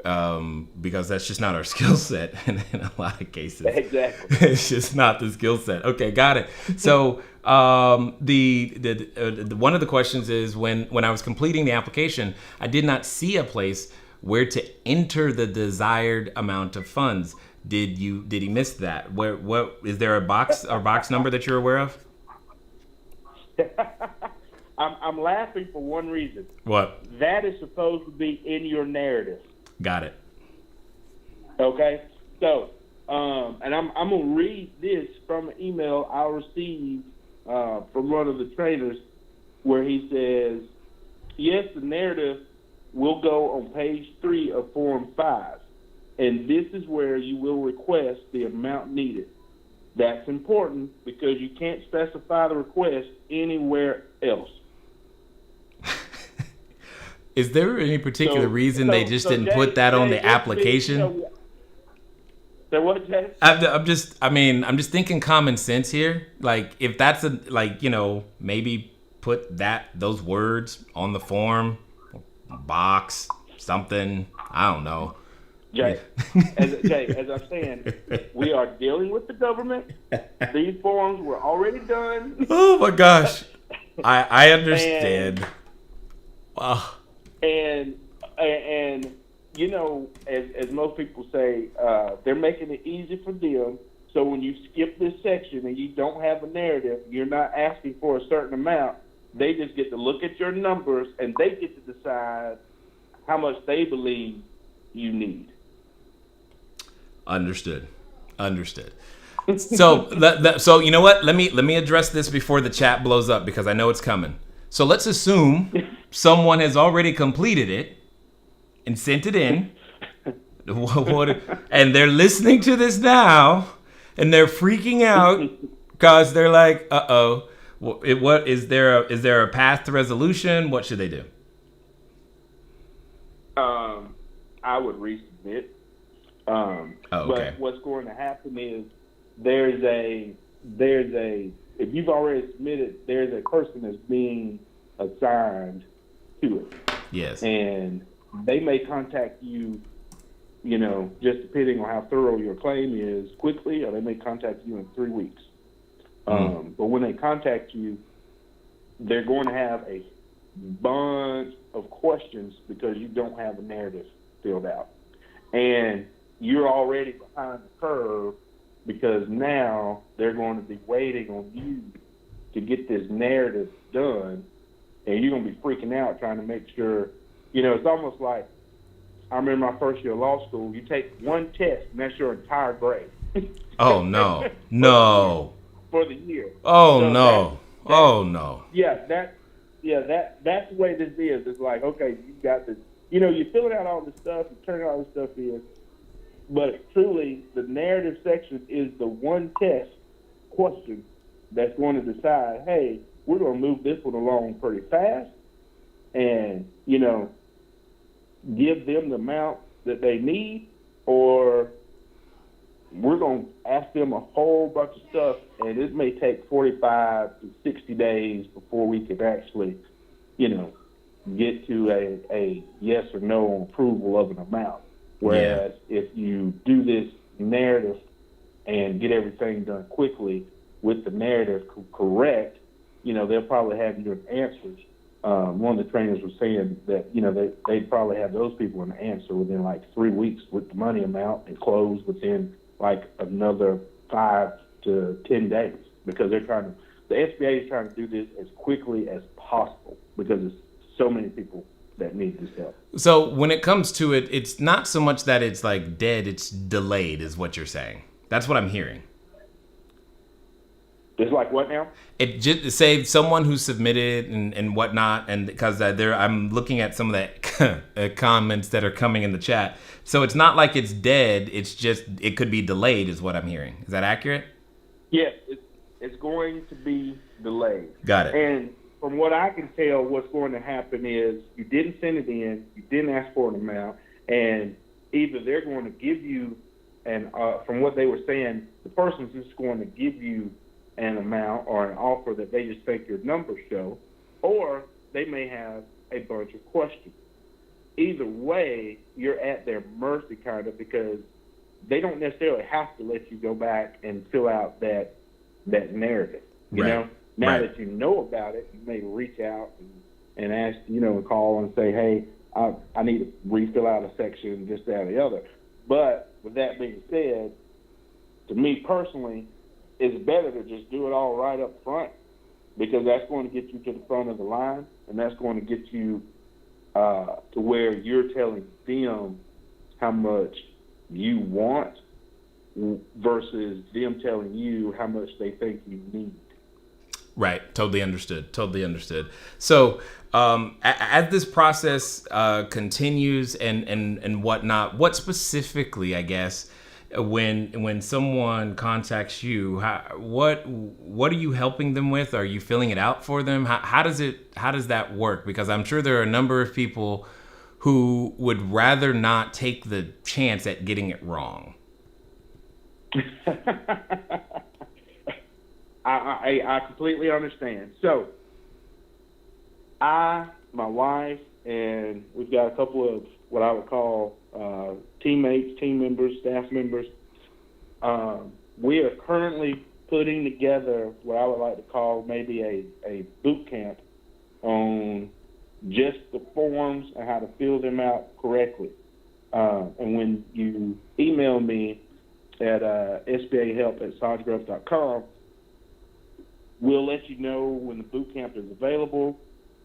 because that's just not our skill set in a lot of cases. Exactly. It's just not the skill set. Okay, got it. So the one of the questions is, when I was completing the application, I did not see a place where to enter the desired amount of funds. Did he miss that? What is there a box number that you're aware of? I'm laughing for one reason. What? That is supposed to be in your narrative. Got it. Okay? So, and I'm going to read this from an email I received from one of the trainers, where he says, yes, the narrative will go on page 3 of Form 5, and this is where you will request the amount needed. That's important because you can't specify the request anywhere else. Is there any particular reason they just didn't put that on the application? So what, Jay? I'm just thinking common sense here. Like, if that's maybe put those words on the form, box, something. I don't know. Jay, as I'm saying, we are dealing with the government. These forms were already done. Oh my gosh, I understand. Wow. And as most people say, they're making it easy for them. So when you skip this section and you don't have a narrative, you're not asking for a certain amount. They just get to look at your numbers and they get to decide how much they believe you need. Understood. So so you know what? Let me address this before the chat blows up, because I know it's coming. So let's assume someone has already completed it and sent it in, and they're listening to this now, and they're freaking out because they're like, "Uh-oh, what is there a path to resolution? What should they do?" I would resubmit. Okay. But what's going to happen is there's a if you've already submitted, there's a person that's being assigned to it. Yes. And they may contact you, just depending on how thorough your claim is, quickly, or they may contact you in 3 weeks. But when they contact you, they're going to have a bunch of questions because you don't have a narrative filled out. And you're already behind the curve because now they're going to be waiting on you to get this narrative done, and you're going to be freaking out trying to make sure, it's almost like, I remember my first year of law school, you take one test, and that's your entire grade. Oh, no. No. For the year. Oh, so no. Oh, no. Yeah, that's the way this is. It's like, okay, you got this, you're filling out all this stuff, and turning all this stuff in, but truly, the narrative section is the one test question that's going to decide, hey, we're going to move this one along pretty fast, and, give them the amount that they need, or we're going to ask them a whole bunch of stuff, and it may take 45 to 60 days before we can actually, get to a yes or no approval of an amount. Whereas if you do this narrative and get everything done quickly with the narrative correct, they'll probably have your answers. One of the trainers was saying that, they'd probably have those people an answer within like 3 weeks with the money amount and close within like another 5 to 10 days, because the SBA is trying to do this as quickly as possible because there's so many people that need this help. So when it comes to it, it's not so much that it's like dead, it's delayed is what you're saying. That's what I'm hearing. It's like what now? It just say someone who submitted and whatnot, and because I'm looking at some of the comments that are coming in the chat. So it's not like it's dead. It's just it could be delayed, is what I'm hearing. Is that accurate? Yes, it's going to be delayed. Got it. And from what I can tell, what's going to happen is you didn't send it in, you didn't ask for an amount, and either they're going to give you, and from what they were saying, the person's just going to give you an amount or an offer that they just think your numbers show, or they may have a bunch of questions. Either way, you're at their mercy kind of, because they don't necessarily have to let you go back and fill out that narrative. You know? Now that you know about it, you may reach out and ask, and call and say, hey, I need to refill out a section, this, that, or the other. But with that being said, to me personally, it's better to just do it all right up front, because that's going to get you to the front of the line, and that's going to get you to where you're telling them how much you want versus them telling you how much they think you need. Right. Totally understood. So as this process continues and whatnot, what specifically, I guess, when someone contacts you, what are you helping them with? Are you filling it out for them? How does that work? Because I'm sure there are a number of people who would rather not take the chance at getting it wrong. I completely understand. So, my wife, and we've got a couple of what I would call teammates, team members, staff members. We are currently putting together what I would like to call maybe a boot camp on just the forms and how to fill them out correctly. And when you email me at sbahelp@sagegrowth.com, we'll let you know when the boot camp is available.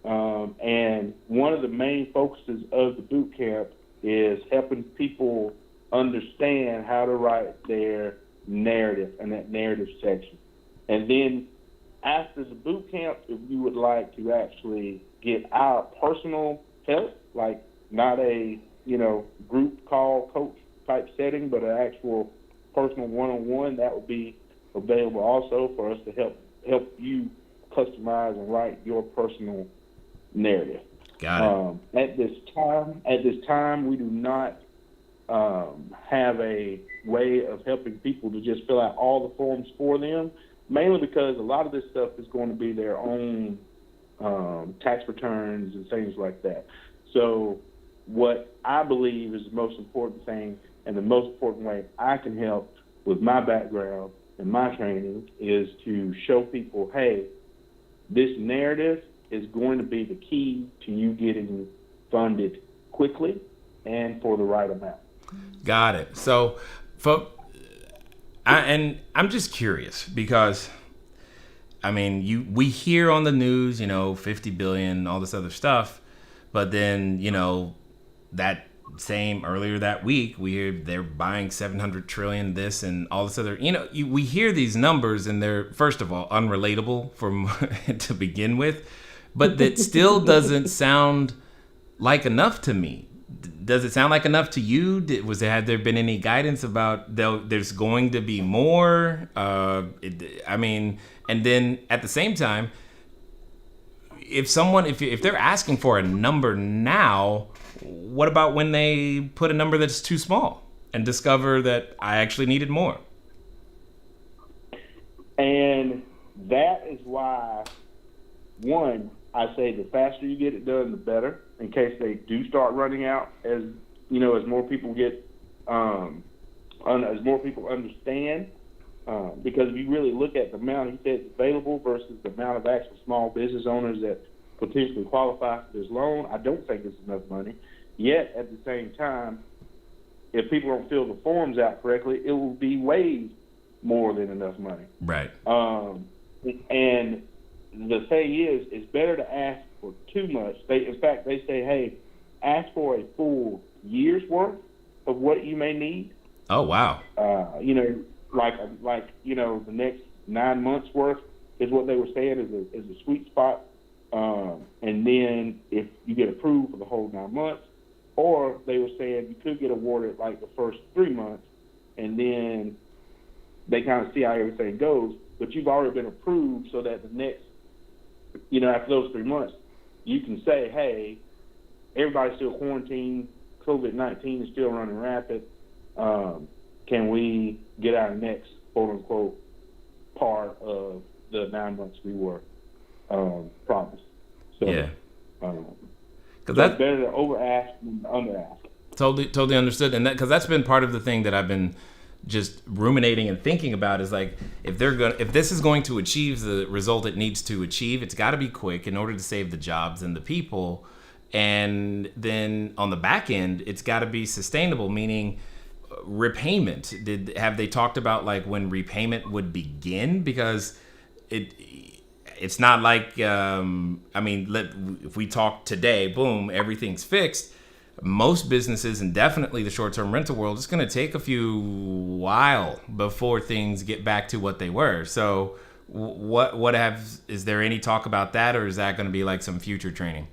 And one of the main focuses of the boot camp is helping people understand how to write their narrative and that narrative section. And then after the boot camp, if you would like to actually get our personal help, like not a group call coach type setting, but an actual personal one-on-one, that would be available also for us to help you customize and write your personal narrative. Got it. At this time, we do not have a way of helping people to just fill out all the forms for them, mainly because a lot of this stuff is going to be their own tax returns and things like that. So what I believe is the most important thing, and the most important way I can help with my background and my training, is to show people, hey, this narrative is going to be the key to you getting funded quickly and for the right amount. Got it. So, I'm just curious because, we hear on the news, 50 billion, all this other stuff, but then, that same earlier that week, we hear they're buying 700 trillion this and all this other, we hear these numbers and they're, first of all, unrelatable to begin with, but that still doesn't sound like enough to me. Does it sound like enough to you? Had there been any guidance about there's going to be more? And then at the same time, if they're asking for a number now, what about when they put a number that's too small and discover that I actually needed more? And that is why, one, I say the faster you get it done, the better, in case they do start running out, as more people get, as more people understand. Because if you really look at the amount he said is available versus the amount of actual small business owners that potentially qualify for this loan, I don't think it's enough money. Yet, at the same time, if people don't fill the forms out correctly, it will be way more than enough money. Right. And the thing is, it's better to ask for too much. In fact, they say, hey, ask for a full year's worth of what you may need. Oh, wow. The next 9 months worth is what they were saying is a sweet spot. And then if you get approved for the whole 9 months, or they were saying you could get awarded like the first 3 months, and then they kind of see how everything goes, but you've already been approved so that the next, after those 3 months, you can say, hey, everybody's still quarantined, COVID-19 is still running rapid. Can we get our next, quote unquote, part of the 9 months we were promised? So, yeah. So that's better to over ask than under ask. Totally understood. And because that's been part of the thing that I've been just ruminating and thinking about is like, if this is going to achieve the result it needs to achieve, it's got to be quick in order to save the jobs and the people. And then on the back end, it's got to be sustainable, meaning repayment. Have they talked about like when repayment would begin? Because it's not like if we talk today, boom, everything's fixed. Most businesses, and definitely the short-term rental world, it's going to take a few while before things get back to what they were. So is there any talk about that, or is that going to be like some future training?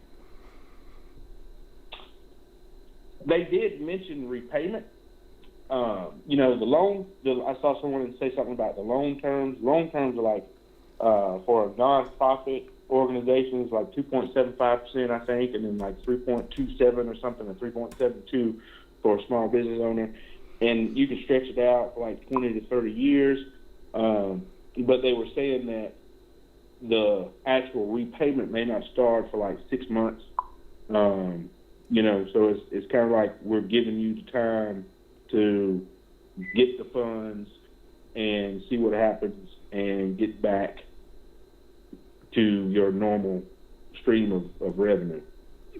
They did mention repayment. The loan, I saw someone say something about the loan terms. Loan terms are like, for a nonprofit organization, it's like 2.75%, I think, and then like 3.27 or something, or 3.72 for a small business owner. And you can stretch it out for like 20 to 30 years. But they were saying that the actual repayment may not start for like 6 months. So it's kind of like we're giving you the time to get the funds and see what happens and get back to your normal stream of revenue.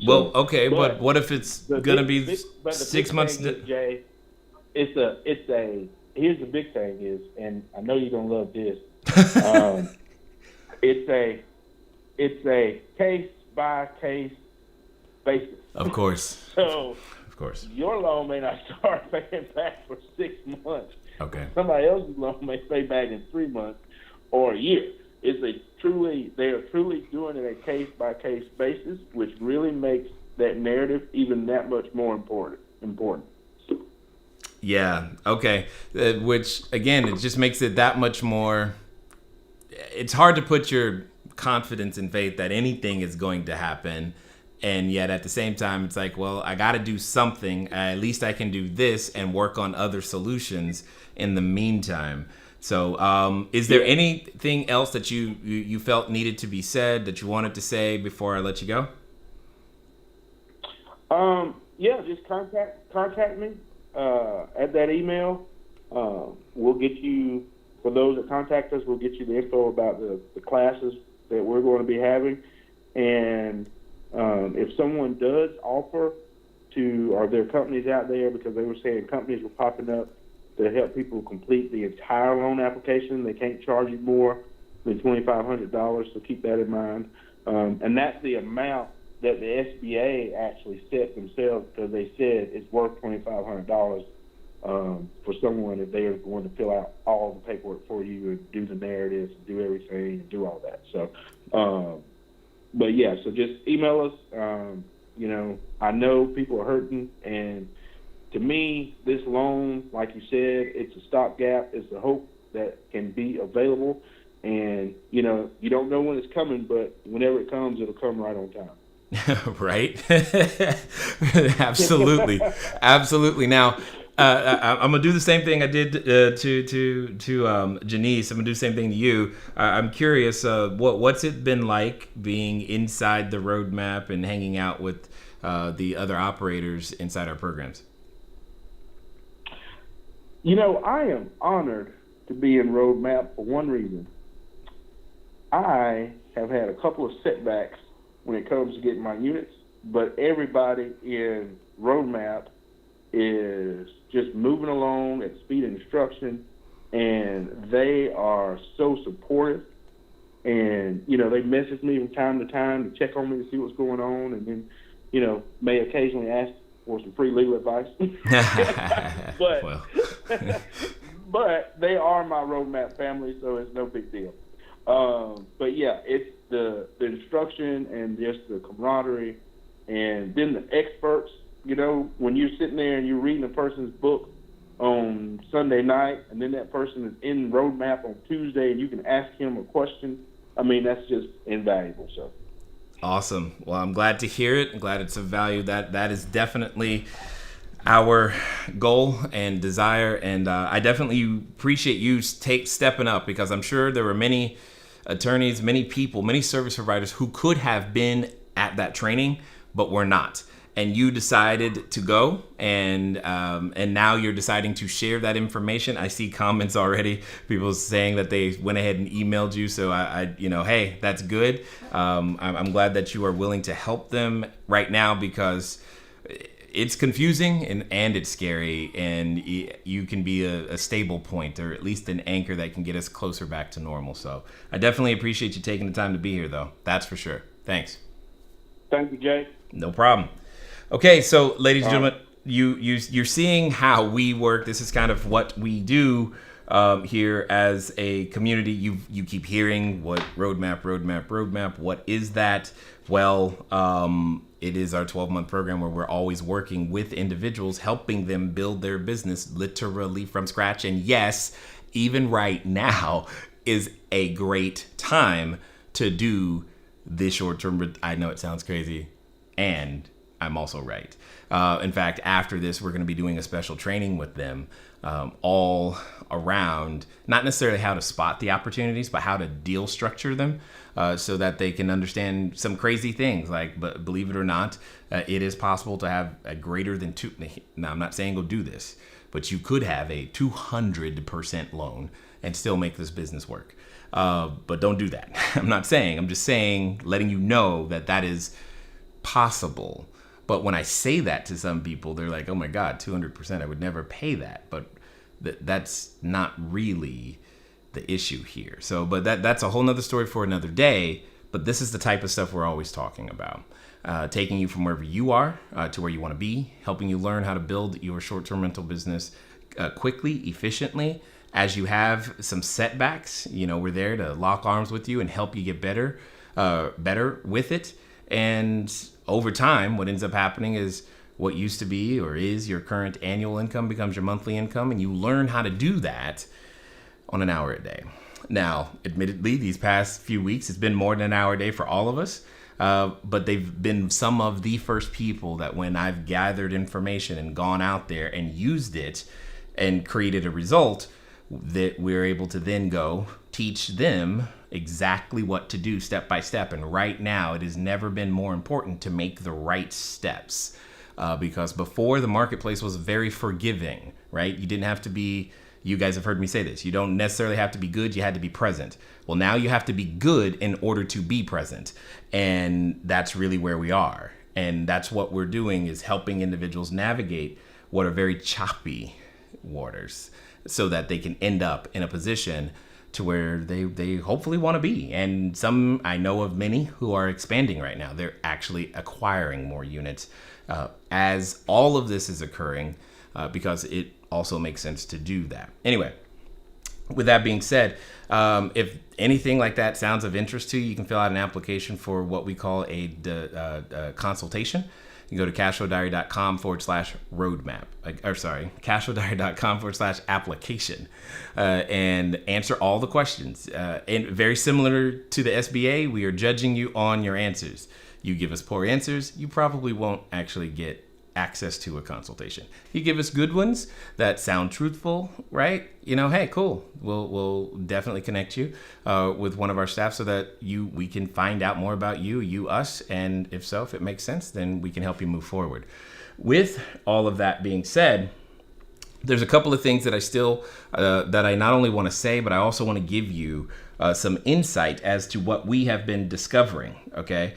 Well, okay, but what if it's going to be 6 months? Jay, here's the big thing is, and I know you're going to love this, it's a case-by-case basis. Of course. So, of course, your loan may not start paying back for 6 months. Okay. Somebody else's loan may pay back in 3 months or a year. They are truly doing it a case-by-case basis, which really makes that narrative even that much more important. Yeah. Okay. Which again, it just makes it that much more. It's hard to put your confidence and faith that anything is going to happen. And yet at the same time, it's like, well, I got to do something. At least I can do this and work on other solutions in the meantime. So is there anything else that you felt needed to be said that you wanted to say before I let you go? Just contact me at that email. We'll get you, for those that contact us, we'll get you the info about the classes that we're going to be having. And if someone does offer to, are there companies out there, because they were saying companies were popping up to help people complete the entire loan application. They can't charge you more than $2,500, so keep that in mind. And that's the amount that the SBA actually set themselves, because they said it's worth $2,500 for someone if they are going to fill out all the paperwork for you and do the narratives and do everything and do all that. So, so just email us. I know people are hurting, and to me, this loan, like you said, it's a stopgap. It's a hope that can be available, And, you know, you don't know when it's coming, but whenever it comes, it'll come right on time. Right? Absolutely. Absolutely. Now, I'm gonna do the same thing I did to Janice. I'm gonna do the same thing to you. I'm curious, what's it been like being inside the roadmap and hanging out with the other operators inside our programs? You know, I am honored to be in Roadmap for one reason. I have had a couple of setbacks when it comes to getting my units, but everybody in Roadmap is just moving along at speed of instruction, and they are so supportive. And, you know, they message me from time to time to check on me to see what's going on, and then, you know, may occasionally ask for some free legal advice. But, but they are my Roadmap family, so it's no big deal. But yeah, it's the instruction and just the camaraderie, and then the experts. You know, when you're sitting there and you're reading a person's book on Sunday night, and then that person is in Roadmap on Tuesday, and you can ask him a question. I mean, that's just invaluable. So awesome. Well, I'm glad to hear it. I'm glad it's of value. That is definitely our goal and desire, and I definitely appreciate you stepping up, because I'm sure there were many attorneys, many people, many service providers who could have been at that training but were not. And you decided to go, and now you're deciding to share that information. I see comments already, people saying that they went ahead and emailed you. So I you know, hey, that's good. I'm glad that you are willing to help them right now, because it's confusing and it's scary, and you can be a stable point, or at least an anchor that can get us closer back to normal. So I definitely appreciate you taking the time to be here, though. That's for sure. Thanks. thank you, Jay. No problem. Okay, so ladies and gentlemen, you're seeing how we work. This is kind of what we do here as a community. You keep hearing what roadmap. What is that? Well, it is our 12-month program where we're always working with individuals, helping them build their business literally from scratch. And yes, even right now is a great time to do this short-term. I know it sounds crazy, and I'm also right. In fact, after this, we're going to be doing a special training with them all around, not necessarily how to spot the opportunities, but how to deal structure them so that they can understand some crazy things. Like, but believe it or not, it is possible to have a greater than two. Now, I'm not saying go do this, but you could have a 200% loan and still make this business work. But don't do that. I'm just saying, letting you know that is possible. But when I say that to some people, they're like, oh my God, 200%, I would never pay that. But that's not really the issue here. So, but that's a whole nother story for another day. But this is the type of stuff we're always talking about. Taking you from wherever you are to where you want to be, helping you learn how to build your short-term rental business quickly, efficiently. As you have some setbacks, we're there to lock arms with you and help you get better with it. And over time, what ends up happening is what used to be or is your current annual income becomes your monthly income, and you learn how to do that on an hour a day. Now, admittedly, these past few weeks, it's been more than an hour a day for all of us, but they've been some of the first people that when I've gathered information and gone out there and used it and created a result, that we're able to then go teach them exactly what to do step by step. And right now, it has never been more important to make the right steps because before, the marketplace was very forgiving, right? You didn't have to be, you guys have heard me say this, you don't necessarily have to be good, you had to be present. Well, now you have to be good in order to be present. And that's really where we are. And that's what we're doing, is helping individuals navigate what are very choppy waters so that they can end up in a position to where they hopefully want to be. And some, I know of many who are expanding right now. They're actually acquiring more units as all of this is occurring because it also makes sense to do that. Anyway, with that being said, if anything like that sounds of interest to you, you can fill out an application for what we call a consultation. You go to cashflowdiary.com/roadmap, cashflowdiary.com/application, and answer all the questions. And very similar to the SBA, we are judging you on your answers. You give us poor answers, you probably won't actually get access to a consultation. You give us good ones that sound truthful, right? Hey, cool. We'll definitely connect you with one of our staff so that we can find out more about you, us, and if it makes sense, then we can help you move forward. With all of that being said, there's a couple of things that I still that I not only want to say, but I also want to give you some insight as to what we have been discovering. Okay,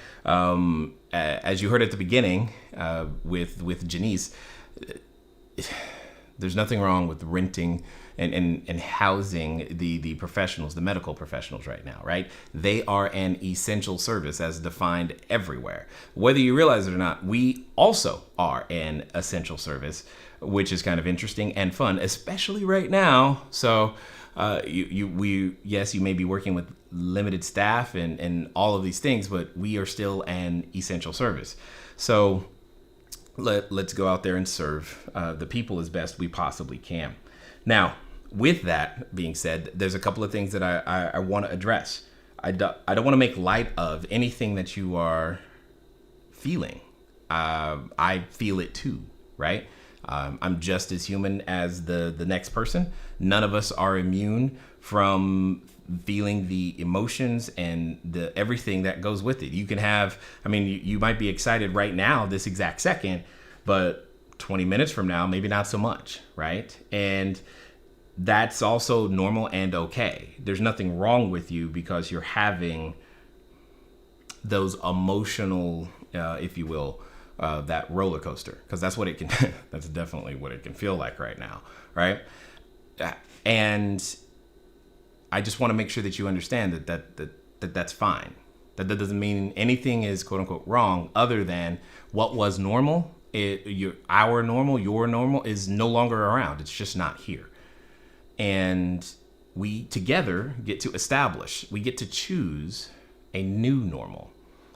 as you heard at the beginning with Janice, there's nothing wrong with renting and housing the professionals, the medical professionals right now, right? They are an essential service as defined everywhere. Whether you realize it or not, we also are an essential service, which is kind of interesting and fun, especially right now. So you may be working with limited staff and all of these things, but we are still an essential service. So let's go out there and serve the people as best we possibly can. Now, with that being said, there's a couple of things that I want to address. I don't want to make light of anything that you are feeling. I feel it too, right? I'm just as human as the next person. None of us are immune from feeling the emotions and the everything that goes with it. You can have, you might be excited right now, this exact second, but 20 minutes from now, maybe not so much, right? And that's also normal and okay. There's nothing wrong with you because you're having those emotional, if you will, that roller coaster, because that's what it can. That's definitely what it can feel like right now, right? And I just want to make sure that you understand that's fine. That doesn't mean anything is quote unquote wrong, other than what was normal. Our normal, your normal is no longer around. It's just not here. And we together get to establish, we get to choose a new normal.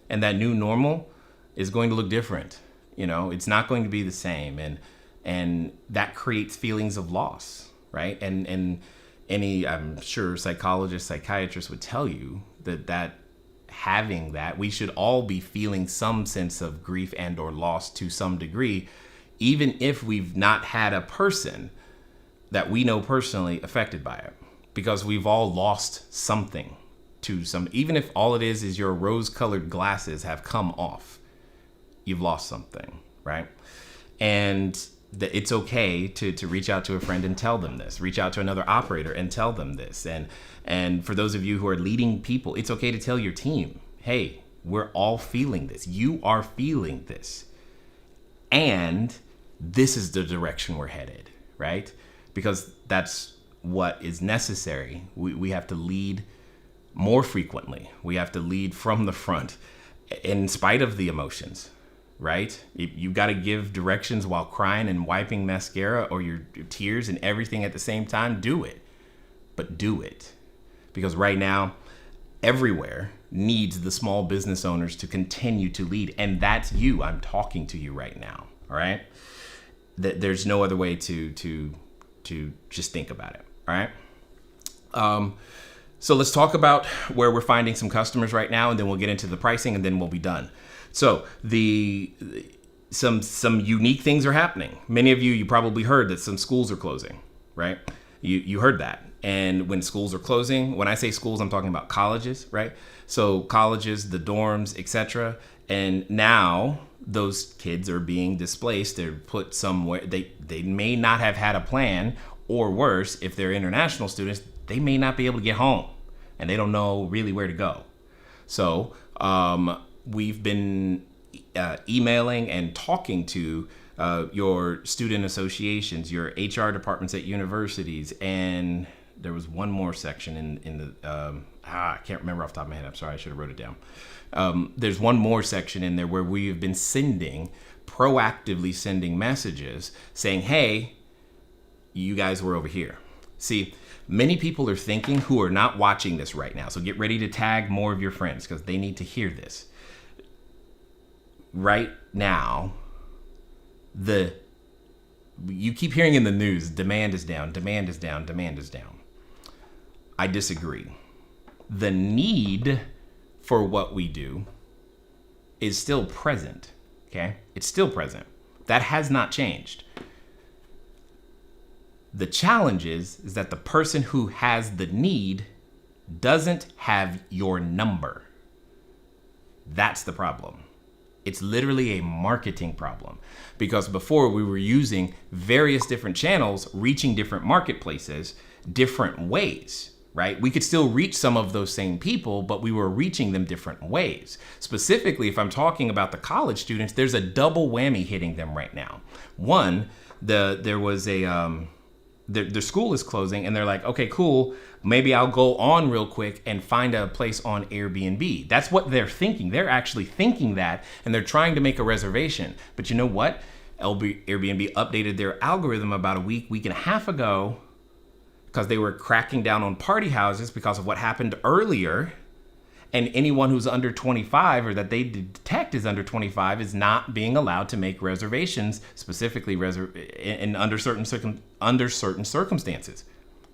And that new normal is going to look different. It's not going to be the same. And that creates feelings of loss, right? And I'm sure psychologists, psychiatrists would tell you that having that, we should all be feeling some sense of grief and or loss to some degree, even if we've not had a person that we know personally affected by it, because we've all lost something to some, even if all it is your rose-colored glasses have come off, you've lost something, right? And it's okay to reach out to a friend and tell them this, reach out to another operator and tell them this. And for those of you who are leading people, it's okay to tell your team, hey, we're all feeling this. You are feeling this. And this is the direction we're headed, right? Because that's what is necessary. We have to lead more frequently. We have to lead from the front in spite of the emotions, right? You've got to give directions while crying and wiping mascara or your tears and everything at the same time. Do it. But do it. Because right now, everywhere needs the small business owners to continue to lead. And that's you. I'm talking to you right now. All right? There's no other way to just think about it. All right? So let's talk about where we're finding some customers right now, and then we'll get into the pricing, and then we'll be done. So some unique things are happening. Many of you probably heard that some schools are closing, right? You heard that. And when schools are closing, when I say schools, I'm talking about colleges, right? So colleges, the dorms, etc. And now those kids are being displaced. They're put somewhere. They may not have had a plan, or worse, if they're international students, they may not be able to get home, and they don't know really where to go. So we've been emailing and talking to your student associations, your HR departments at universities, and there was one more section in the I can't remember off the top of my head. I'm sorry, I should have wrote it down. There's one more section in there where we've been proactively sending messages saying, hey, you guys were over here. See, many people are thinking who are not watching this right now. So get ready to tag more of your friends because they need to hear this. Right now, you keep hearing in the news, demand is down, demand is down, demand is down. I disagree. The need for what we do is still present, okay? It's still present. That has not changed. The challenge is that the person who has the need doesn't have your number. That's the problem. It's literally a marketing problem, because before we were using various different channels, reaching different marketplaces, different ways, right? We could still reach some of those same people, but we were reaching them different ways. Specifically, if I'm talking about the college students, there's a double whammy hitting them right now. One, there was their school is closing, and they're like, okay, cool. Maybe I'll go on real quick and find a place on Airbnb. That's what they're thinking. They're actually thinking that, and they're trying to make a reservation. But you know what? Airbnb updated their algorithm about a week and a half ago, because they were cracking down on party houses because of what happened earlier. And anyone who's under 25 or that they detect is under 25 is not being allowed to make reservations, specifically under certain circumstances.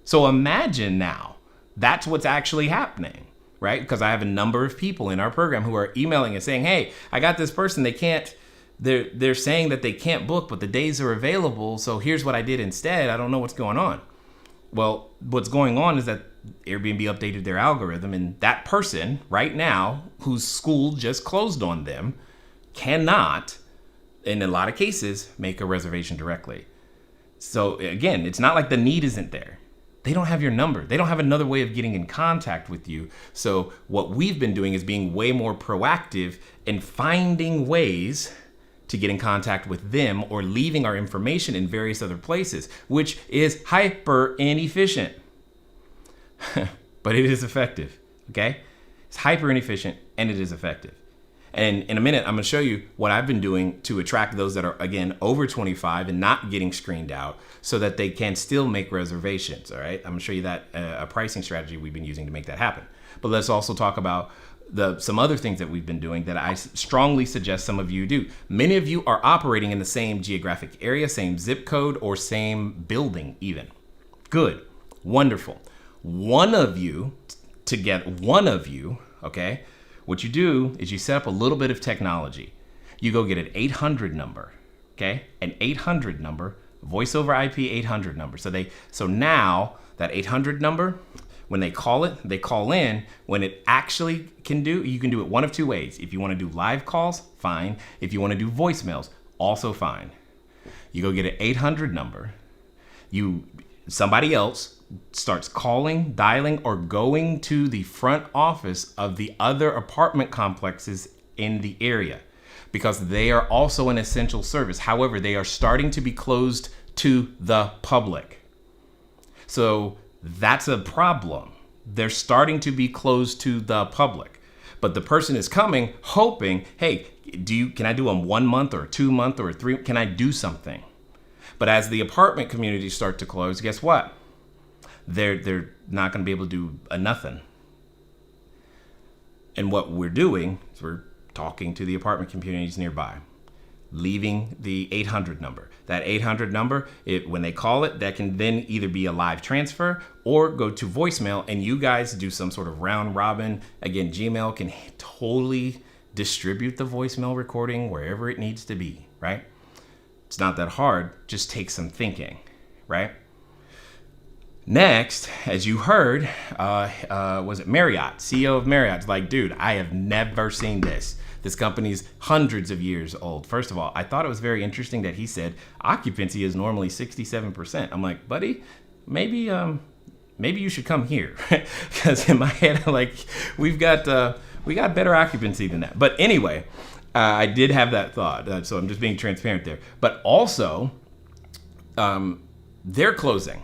So imagine now, that's what's actually happening, right? Because I have a number of people in our program who are emailing and saying, hey, I got this person, they're saying that they can't book, but the days are available. So here's what I did instead. I don't know what's going on. Well, what's going on is that Airbnb updated their algorithm, and that person right now whose school just closed on them cannot, in a lot of cases, make a reservation directly. So again, it's not like the need isn't there. They don't have your number. They don't have another way of getting in contact with you. So what we've been doing is being way more proactive and finding ways to get in contact with them or leaving our information in various other places, which is hyper inefficient. But it is effective, okay? It's hyper inefficient and it is effective. And in a minute, I'm gonna show you what I've been doing to attract those that are, again, over 25 and not getting screened out so that they can still make reservations, all right? I'm gonna show you that a pricing strategy we've been using to make that happen. But let's also talk about some other things that we've been doing that I strongly suggest some of you do. Many of you are operating in the same geographic area, same zip code, or same building even. Good, wonderful. To get one of you, okay, what you do is you set up a little bit of technology. You go get an 800 number, okay? An 800 number, voice over IP 800 number. So now that 800 number, when they call it, they call in. When it actually can do, you can do it one of two ways. If you want to do live calls, fine. If you want to do voicemails, also fine. You go get an 800 number. Somebody else starts calling, dialing, or going to the front office of the other apartment complexes in the area, because they are also an essential service. However, they are starting to be closed to the public. So that's a problem. They're starting to be closed to the public. But the person is coming hoping, hey, can I do a 1 month or a 2 month or a 3? Can I do something? But as the apartment communities start to close, guess what? They're not going to be able to do a nothing. And what we're doing is we're talking to the apartment communities nearby, leaving the 800 number. That 800 number, when they call it, that can then either be a live transfer or go to voicemail, and you guys do some sort of round robin. Again, Gmail can totally distribute the voicemail recording wherever it needs to be, right? It's not that hard, just take some thinking, right? Next, as you heard, was it Marriott, CEO of Marriott, like, dude, I have never seen this. This company's hundreds of years old. First of all, I thought it was very interesting that he said occupancy is normally 67%. I'm like, buddy, maybe you should come here, because in my head, like, we got better occupancy than that. But anyway, I did have that thought, so I'm just being transparent there. But also, they're closing.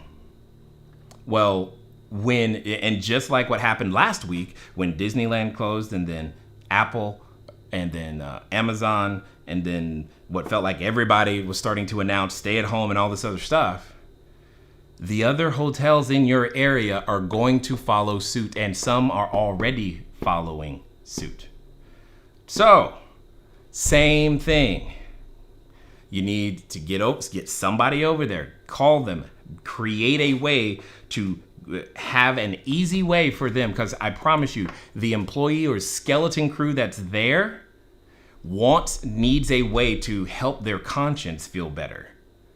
Well, and just like what happened last week when Disneyland closed, and then Apple, and then Amazon, and then what felt like everybody was starting to announce stay at home and all this other stuff, the other hotels in your area are going to follow suit, and some are already following suit. So, same thing. You need to get somebody over there, call them, create a way to have an easy way for them. Because I promise you, the employee or skeleton crew that's there needs a way to help their conscience feel better.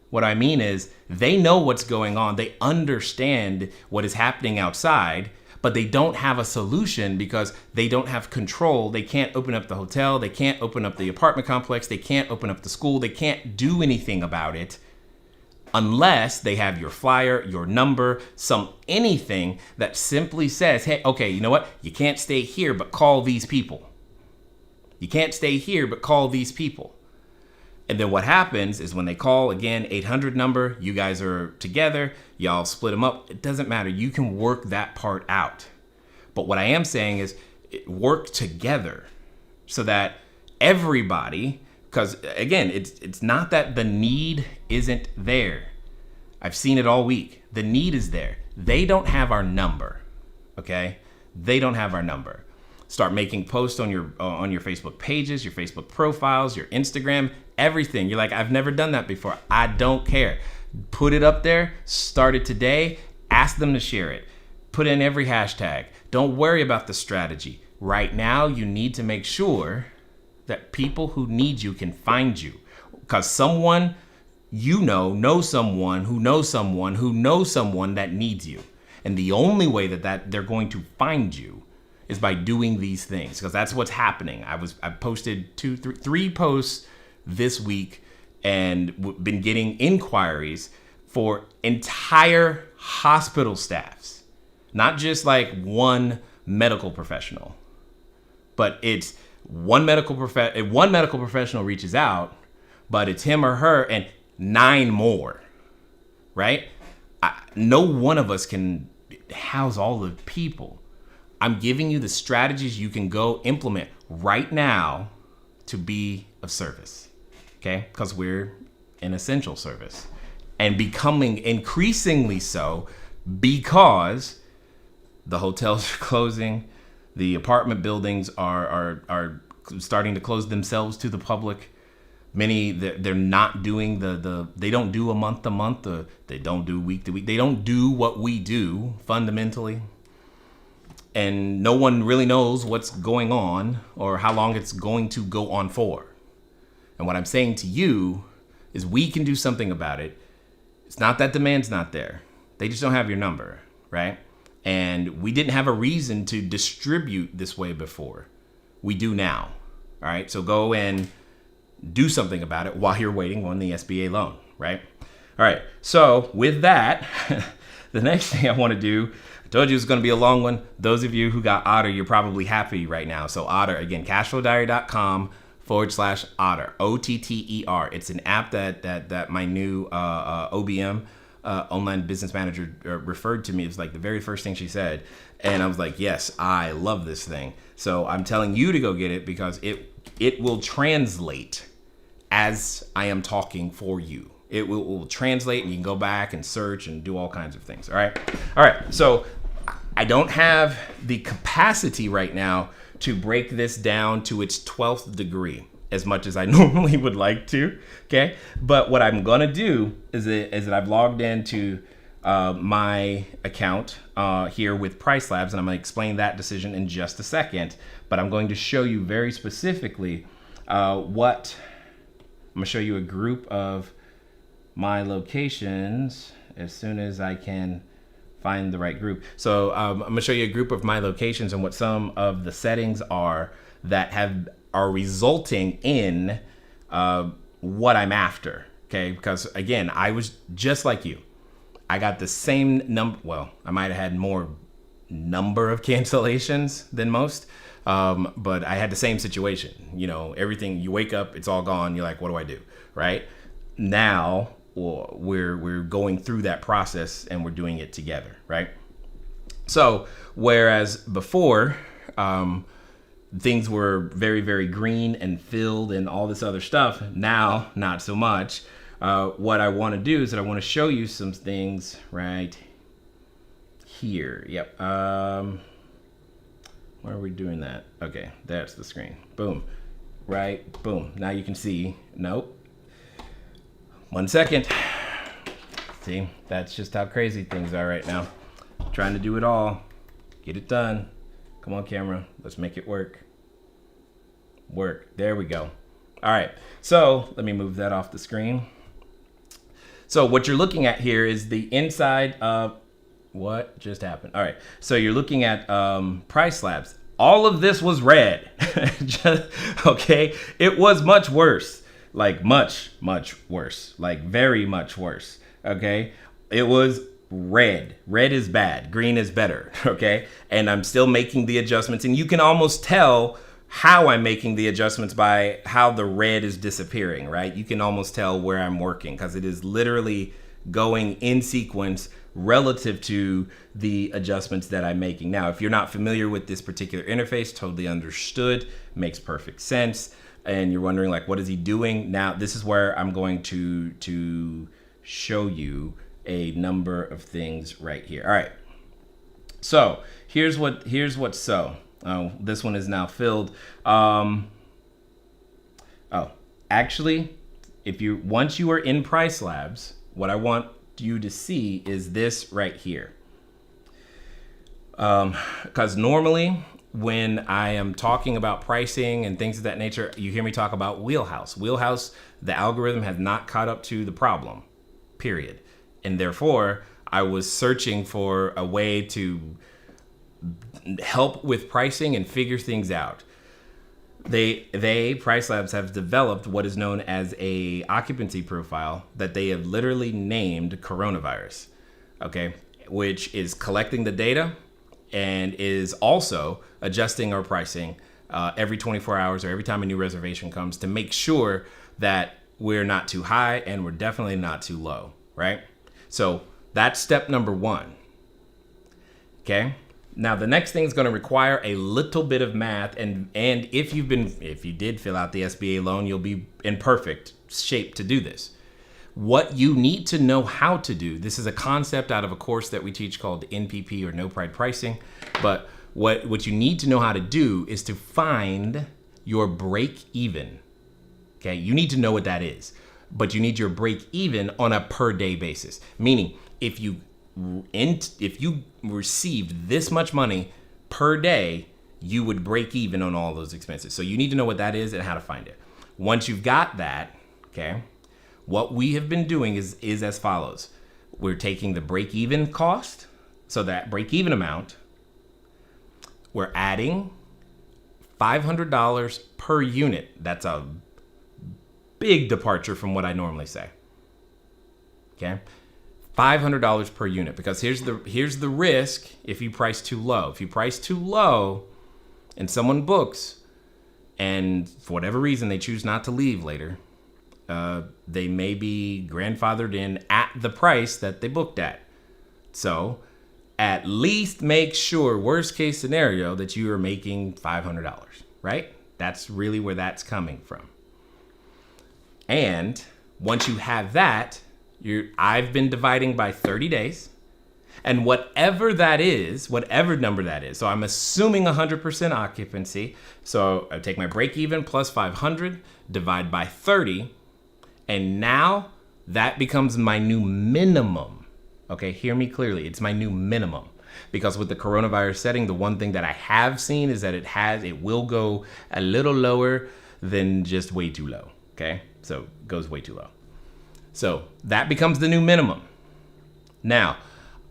What I mean is they know what's going on. They understand what is happening outside, but they don't have a solution because they don't have control. They can't open up the hotel. They can't open up the apartment complex. They can't open up the school. They can't do anything about it unless they have your flyer, your number, anything that simply says, hey, okay, you know what? You can't stay here, but call these people. You can't stay here, but call these people. And then what happens is when they call, again, 800 number, you guys are together, y'all split them up. It doesn't matter. You can work that part out. But what I am saying is work together so that everybody, because again, it's not that the need isn't there. I've seen it all week. The need is there. They don't have our number, okay? They don't have our number. Start making posts on your Facebook pages, your Facebook profiles, your Instagram, everything. You're like, I've never done that before. I don't care. Put it up there. Start it today. Ask them to share it. Put in every hashtag. Don't worry about the strategy. Right now, you need to make sure that people who need you can find you. Because someone knows someone who knows someone who knows someone that needs you. And the only way that they're going to find you is by doing these things, because that's what's happening. I posted 3 posts this week and been getting inquiries for entire hospital staffs, not just like one medical professional, but it's one medical professional reaches out, but it's him or her and 9 more, right? No one of us can house all the people. I'm giving you the strategies you can go implement right now to be of service, okay? Because we're an essential service and becoming increasingly so because the hotels are closing, the apartment buildings are starting to close themselves to the public. Many, they're not doing they don't do a month to month, they don't do week to week. They don't do what we do fundamentally. And no one really knows what's going on or how long it's going to go on for. And what I'm saying to you is we can do something about it. It's not that demand's not there. They just don't have your number, right? And we didn't have a reason to distribute this way before. We do now, all right? So go and do something about it while you're waiting on the SBA loan, right? All right, so with that, the next thing I want to do, I told you it was going to be a long one. Those of you who got Otter, you're probably happy right now. So Otter, again, cashflowdiary.com/Otter, OTTER. It's an app that my new OBM, online business manager, referred to me. It was like the very first thing she said. And I was like, yes, I love this thing. So I'm telling you to go get it because it will translate as I am talking for you. It will translate and you can go back and search and do all kinds of things. All right. So I don't have the capacity right now to break this down to its 12th degree as much as I normally would like to. Okay. But what I'm going to do is that I've logged into my account here with Price Labs, and I'm going to explain that decision in just a second. But I'm going to show you very specifically I'm going to show you a group of my locations as soon as I can find the right group. So I'm going to show you a group of my locations and what some of the settings are that are resulting in what I'm after. Okay, because again, I was just like you. I got the same number. Well, I might have had more number of cancellations than most. But I had the same situation, everything, you wake up, it's all gone. You're like, what do I do? Right now, we're going through that process and we're doing it together. Right. So, whereas before, things were very, very green and filled and all this other stuff. Now, not so much. What I want to do is that I want to show you some things right here. Yep. Why are we doing that? Okay, that's the screen. Boom. Right, boom. Now you can see, nope. 1 second. See, that's just how crazy things are right now. Trying to do it all. Get it done. Come on, camera. Let's make it work. There we go. All right. So let me move that off the screen. So what you're looking at here is the inside of what just happened. All right. So you're looking at price slabs. All of this was red. Okay. It was much worse. Like much worse. Like very much worse. Okay. It was red. Red is bad. Green is better. Okay. And I'm still making the adjustments, and you can almost tell how I'm making the adjustments by how the red is disappearing, right? You can almost tell where I'm working because it is literally going in sequence relative to the adjustments that I'm making. Now, if you're not familiar with this particular interface, totally understood, makes perfect sense. And you're wondering, like, what is he doing? Now, this is where I'm going to show you a number of things right here. All right. So here's what's so. Oh, this one is now filled. Actually, once you are in Price Labs, what I want you to see is this right here. Because normally when I am talking about pricing and things of that nature, you hear me talk about Wheelhouse. Wheelhouse, the algorithm has not caught up to the problem, period. And therefore, I was searching for a way to help with pricing and figure things out. Price Labs have developed what is known as a occupancy profile that they have literally named coronavirus, okay, which is collecting the data and is also adjusting our pricing every 24 hours or every time a new reservation comes to make sure that we're not too high and we're definitely not too low, right? So that's step number one, okay? Now, the next thing is going to require a little bit of math, and if you did fill out the SBA loan, you'll be in perfect shape to do this. What you need to know how to do, this is a concept out of a course that we teach called NPP or No Pride Pricing, but what you need to know how to do is to find your break even. Okay, you need to know what that is, but you need your break even on a per day basis, meaning if you received this much money per day, you would break even on all those expenses. So you need to know what that is and how to find it. Once you've got that, okay, what we have been doing is as follows. We're taking the break even cost, so that break even amount, we're adding $500 per unit. That's a big departure from what I normally say. Okay? $500 per unit, because here's the risk if you price too low. If you price too low and someone books and for whatever reason they choose not to leave later, they may be grandfathered in at the price that they booked at. So at least make sure, worst case scenario, that you are making $500, right? That's really where that's coming from. And once you have that, I've been dividing by 30 days, and whatever that is, whatever number that is, so I'm assuming 100% occupancy, so I take my break even plus 500, divide by 30, and now that becomes my new minimum. Okay, hear me clearly, it's my new minimum, because with the coronavirus setting, the one thing that I have seen is that it will go a little lower than just way too low, okay? So it goes way too low. So that becomes the new minimum. Now,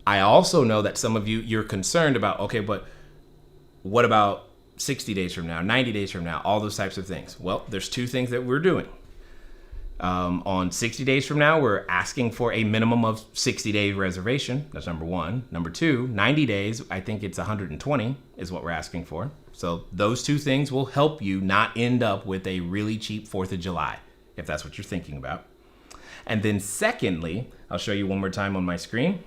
I also know that some of you're concerned about, okay, but what about 60 days from now, 90 days from now, all those types of things? Well, there's two things that we're doing. On 60 days from now, we're asking for a minimum of 60-day reservation. That's number one. Number two, 90 days, I think it's 120 is what we're asking for. So those two things will help you not end up with a really cheap 4th of July, if that's what you're thinking about. And then secondly, I'll show you one more time on my screen.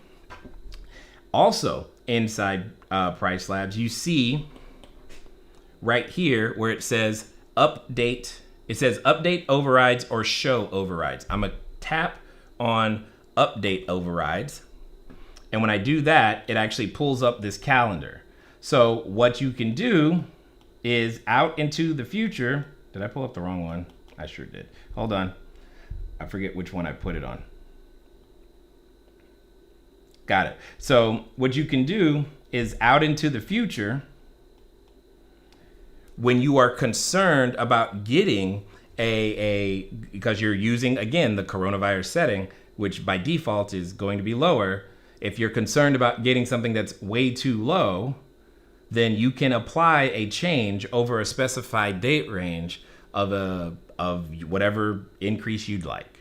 Also inside Price Labs, you see right here where it says update. It says update overrides or show overrides. I'm gonna tap on update overrides. And when I do that, it actually pulls up this calendar. So what you can do is out into the future. Did I pull up the wrong one? I sure did. Hold on. I forget which one I put it on. Got it. So what you can do is out into the future, when you are concerned about getting because you're using, again, the coronavirus setting, which by default is going to be lower. If you're concerned about getting something that's way too low, then you can apply a change over a specified date range of whatever increase you'd like.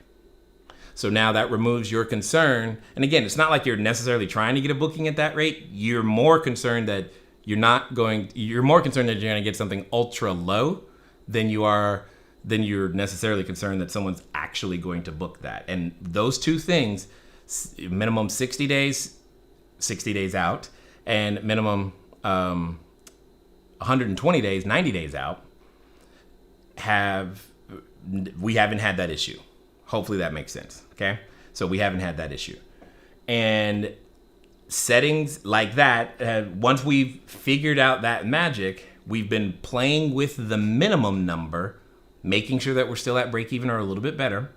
So now that removes your concern. And again, it's not like you're necessarily trying to get a booking at that rate. You're more concerned that you're going to get something ultra low than you're necessarily concerned that someone's actually going to book that. And those two things, minimum 60 days out, and minimum 120 days, 90 days out, we haven't had that issue. Hopefully that makes sense. Okay. So we haven't had that issue. And settings like that, once we've figured out that magic, we've been playing with the minimum number, making sure that we're still at break even or a little bit better,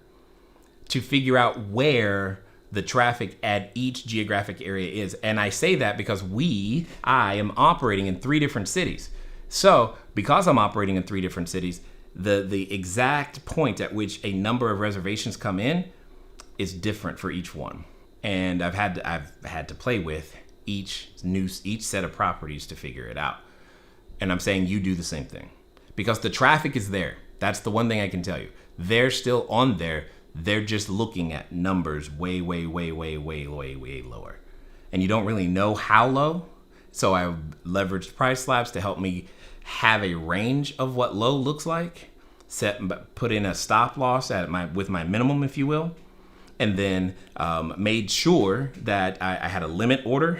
to figure out where the traffic at each geographic area is. And I say that because I am operating in 3 different cities. So because I'm operating in 3 different cities, the exact point at which a number of reservations come in is different for each one. And I've had to play with each set of properties to figure it out. And I'm saying you do the same thing, because the traffic is there. That's the one thing I can tell you. They're still on there. They're just looking at numbers way, way, way, way, way, way, way lower. And you don't really know how low. So I leveraged price slabs to help me have a range of what low looks like, put in a stop loss with my minimum, if you will, and then made sure that I had a limit order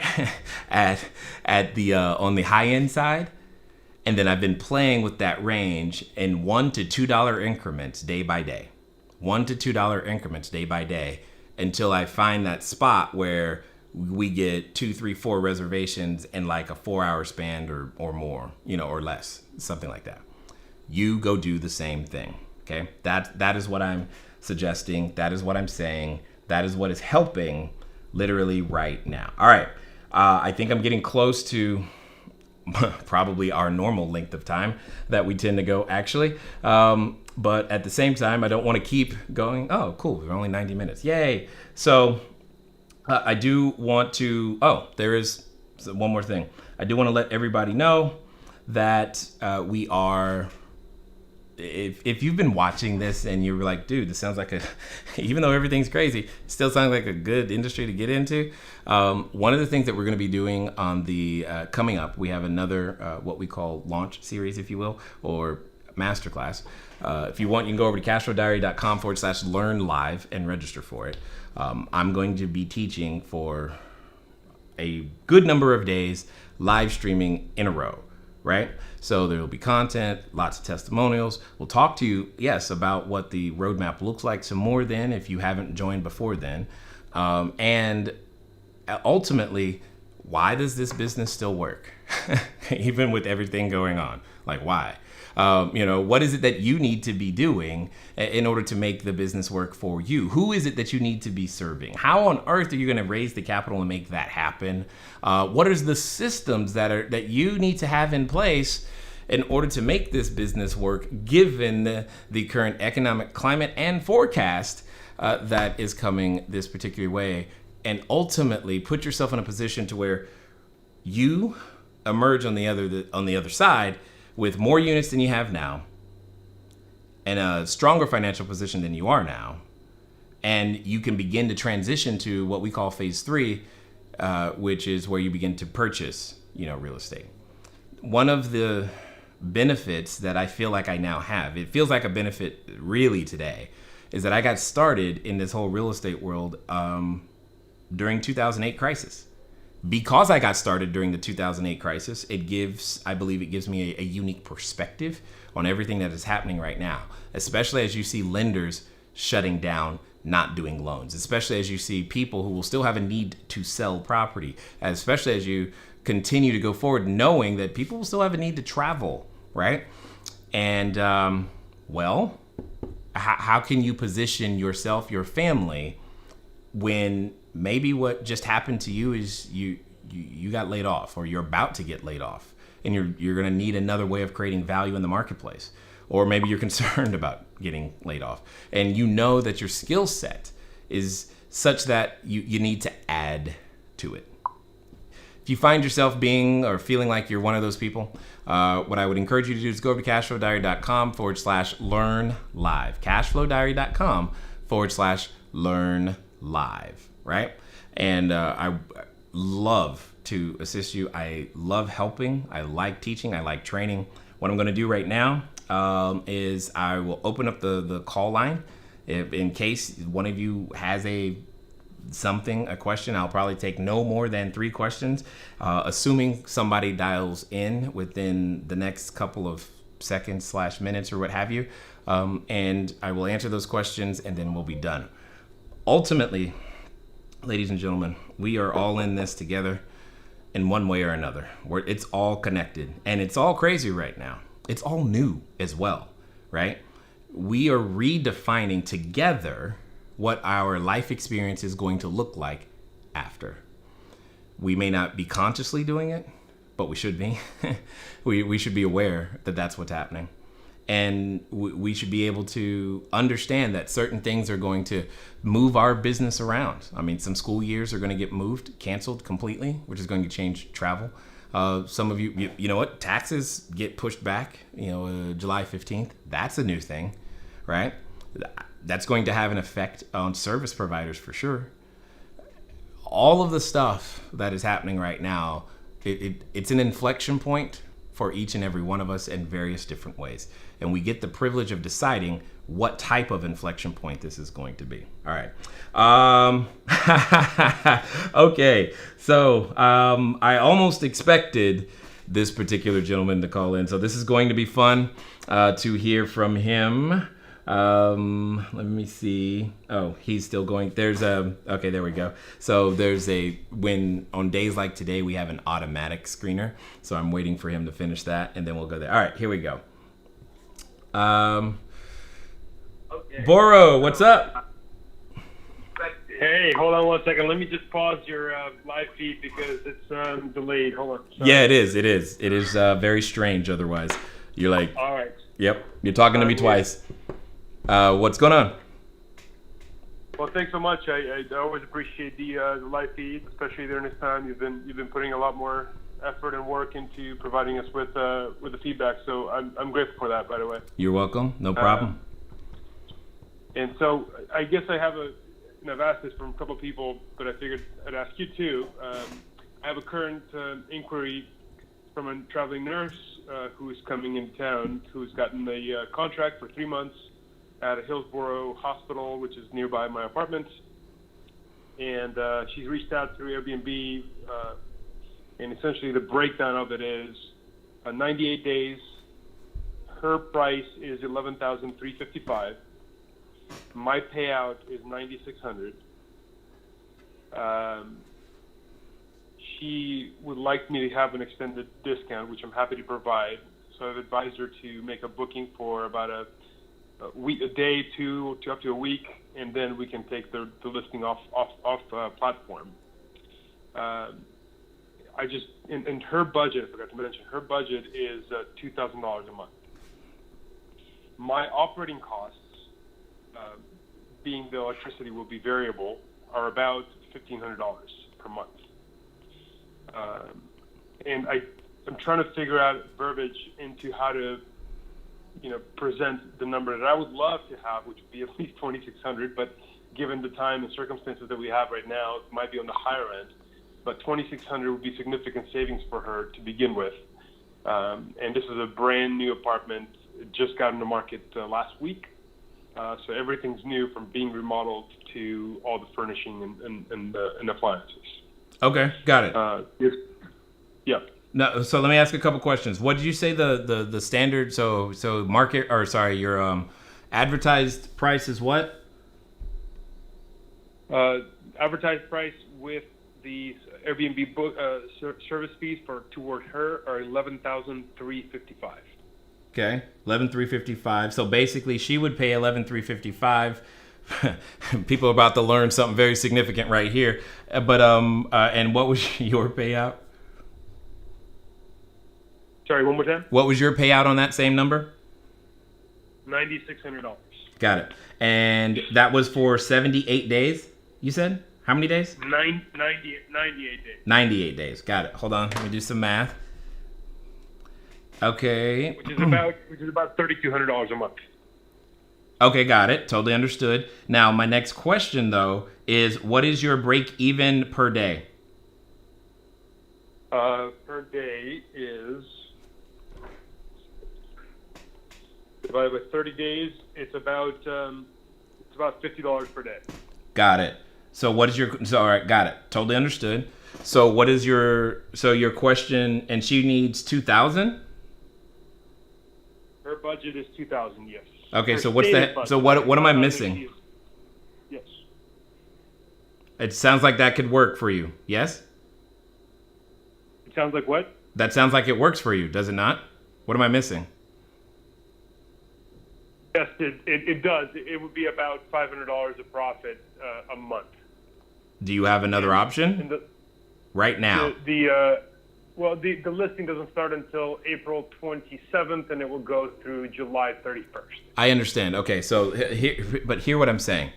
on the high end side. And then I've been playing with that range in $1 to $2 increments day by day. $1 to $2 increments day by day, until I find that spot where we get 2, 3, 4 reservations in like a 4-hour span or more, or less, something like that. You go do the same thing. Okay. That is what I'm suggesting. That is what I'm saying. That is what is helping literally right now. All right. I think I'm getting close to probably our normal length of time that we tend to go, actually. But at the same time, I don't want to keep going. Oh, cool. We're only 90 minutes. Yay. So I do want to, there is one more thing. I do want to let everybody know that we are, if you've been watching this and you're like, dude, this sounds like even though everything's crazy, it still sounds like a good industry to get into. One of the things that we're going to be doing on the coming up, we have another what we call launch series, if you will, or masterclass. If you want, you can go over to CashFlowDiary.com/learn live and register for it. I'm going to be teaching for a good number of days, live streaming in a row, right? So there will be content, lots of testimonials. We'll talk to you, yes, about what the roadmap looks like some more then, if you haven't joined before then. And ultimately, why does this business still work? Even with everything going on, like why? What is it that you need to be doing in order to make the business work for you? Who is it that you need to be serving? How on earth are you going to raise the capital and make that happen? What are the systems that you need to have in place in order to make this business work, given the current economic climate and forecast that is coming this particular way? And ultimately put yourself in a position to where you emerge on the other side with more units than you have now, and a stronger financial position than you are now, and you can begin to transition to what we call phase 3, which is where you begin to purchase, real estate. One of the benefits that I feel like I now have, it feels like a benefit really today, is that I got started in this whole real estate world during 2008 crisis. Because I got started during the 2008 crisis, I believe it gives me a unique perspective on everything that is happening right now, especially as you see lenders shutting down, not doing loans, especially as you see people who will still have a need to sell property, especially as you continue to go forward, knowing that people will still have a need to travel, right? And, how can you position yourself, your family, when maybe what just happened to you is you got laid off, or you're about to get laid off, and you're going to need another way of creating value in the marketplace, or maybe you're concerned about getting laid off, and you know that your skill set is such that you need to add to it. If you find yourself being or feeling like you're one of those people, what I would encourage you to do is go over to cashflowdiary.com/learn live. Cashflowdiary.com/learn live, right? And I love to assist you. I love helping. I like teaching. I like training. What I'm going to do right now is I will open up the call line. If, in case one of you has a question, I'll probably take no more than 3 questions, assuming somebody dials in within the next couple of seconds / minutes or what have you. And I will answer those questions, and then we'll be done. Ultimately, ladies and gentlemen, we are all in this together in one way or another. It's all connected, and it's all crazy right now. It's all new as well, right? We are redefining together what our life experience is going to look like after. We may not be consciously doing it, but we should be. we should be aware that that's what's happening. And we should be able to understand that certain things are going to move our business around. I mean, some school years are going to get canceled completely, which is going to change travel. Some of you know what? Taxes get pushed back, July 15th. That's a new thing, right? That's going to have an effect on service providers for sure. All of the stuff that is happening right now, it's an inflection point for each and every one of us in various different ways. And we get the privilege of deciding what type of inflection point this is going to be. All right. Okay. So I almost expected this particular gentleman to call in. So this is going to be fun to hear from him. Let me see. Oh, he's still going. Okay, there we go. So when on days like today, we have an automatic screener. So I'm waiting for him to finish that, and then we'll go there. All right, here we go. Boro, what's up? Hey, hold on 1 second. Let me just pause your live feed because it's delayed. Hold on. Sorry. Yeah, it is. It is very strange otherwise. You're like, all right. Yep, you're talking to me twice. What's going on? Well, thanks so much. I always appreciate the live feed, especially during this time. You've been putting a lot more effort and work into providing us with the feedback. So I'm grateful for that, by the way. You're welcome. No problem. And so I guess I have I've asked this from a couple of people, but I figured I'd ask you too. I have a current inquiry from a traveling nurse who's coming in town, who's gotten a contract for 3 months at a Hillsborough hospital, which is nearby my apartment. And she's reached out through Airbnb, and essentially the breakdown of it is 98 days. Her price is $11,355. My payout is $9,600. She would like me to have an extended discount, which I'm happy to provide. So I've advised her to make a booking for about a day, two to up to a week, and then we can take the listing off platform. In her budget, I forgot to mention, her budget is $2,000 a month. My operating costs, being the electricity will be variable, are about $1,500 per month. And I'm trying to figure out verbiage into how to, present the number that I would love to have, which would be at least $2,600. But given the time and circumstances that we have right now, it might be on the higher end. But $2,600 would be significant savings for her to begin with. And this is a brand new apartment. It just got in the market last week. So everything's new, from being remodeled to all the furnishing and appliances. Okay, got it. Yeah. No, so let me ask a couple questions. What did you say the standard? So market, or sorry, your advertised price is what? Advertised price with the Airbnb service fees toward her are $11,355. Okay, 11,355. So basically, she would pay 11,355. People are about to learn something very significant right here. But and what was your payout? Sorry, one more time. What was your payout on that same number? $9,600. Got it. And that was for 78 days. You said how many days? 98 days. 98 days. Got it. Hold on. Let me do some math. Okay. Which is about $3,200 a month. Okay, got it. Totally understood. Now, my next question though is, what is your break even per day? Per day is divided by 30 days. It's about $50 per day. Got it. So what is your? So all right, got it. Totally understood. So what is your? So your question, and she needs 2,000. Her budget is $2,000. Yes. Okay, Her so what's stated that? budget So what am I is missing? Yes. It sounds like that could work for you. Yes. It sounds like what? That sounds like it works for you, does it not? What am I missing? Yes, it does. It would be about $500 of profit a month. Do you have another option And right now? the listing doesn't start until April 27th, and it will go through July 31st. I understand. Okay, so hear what I'm saying.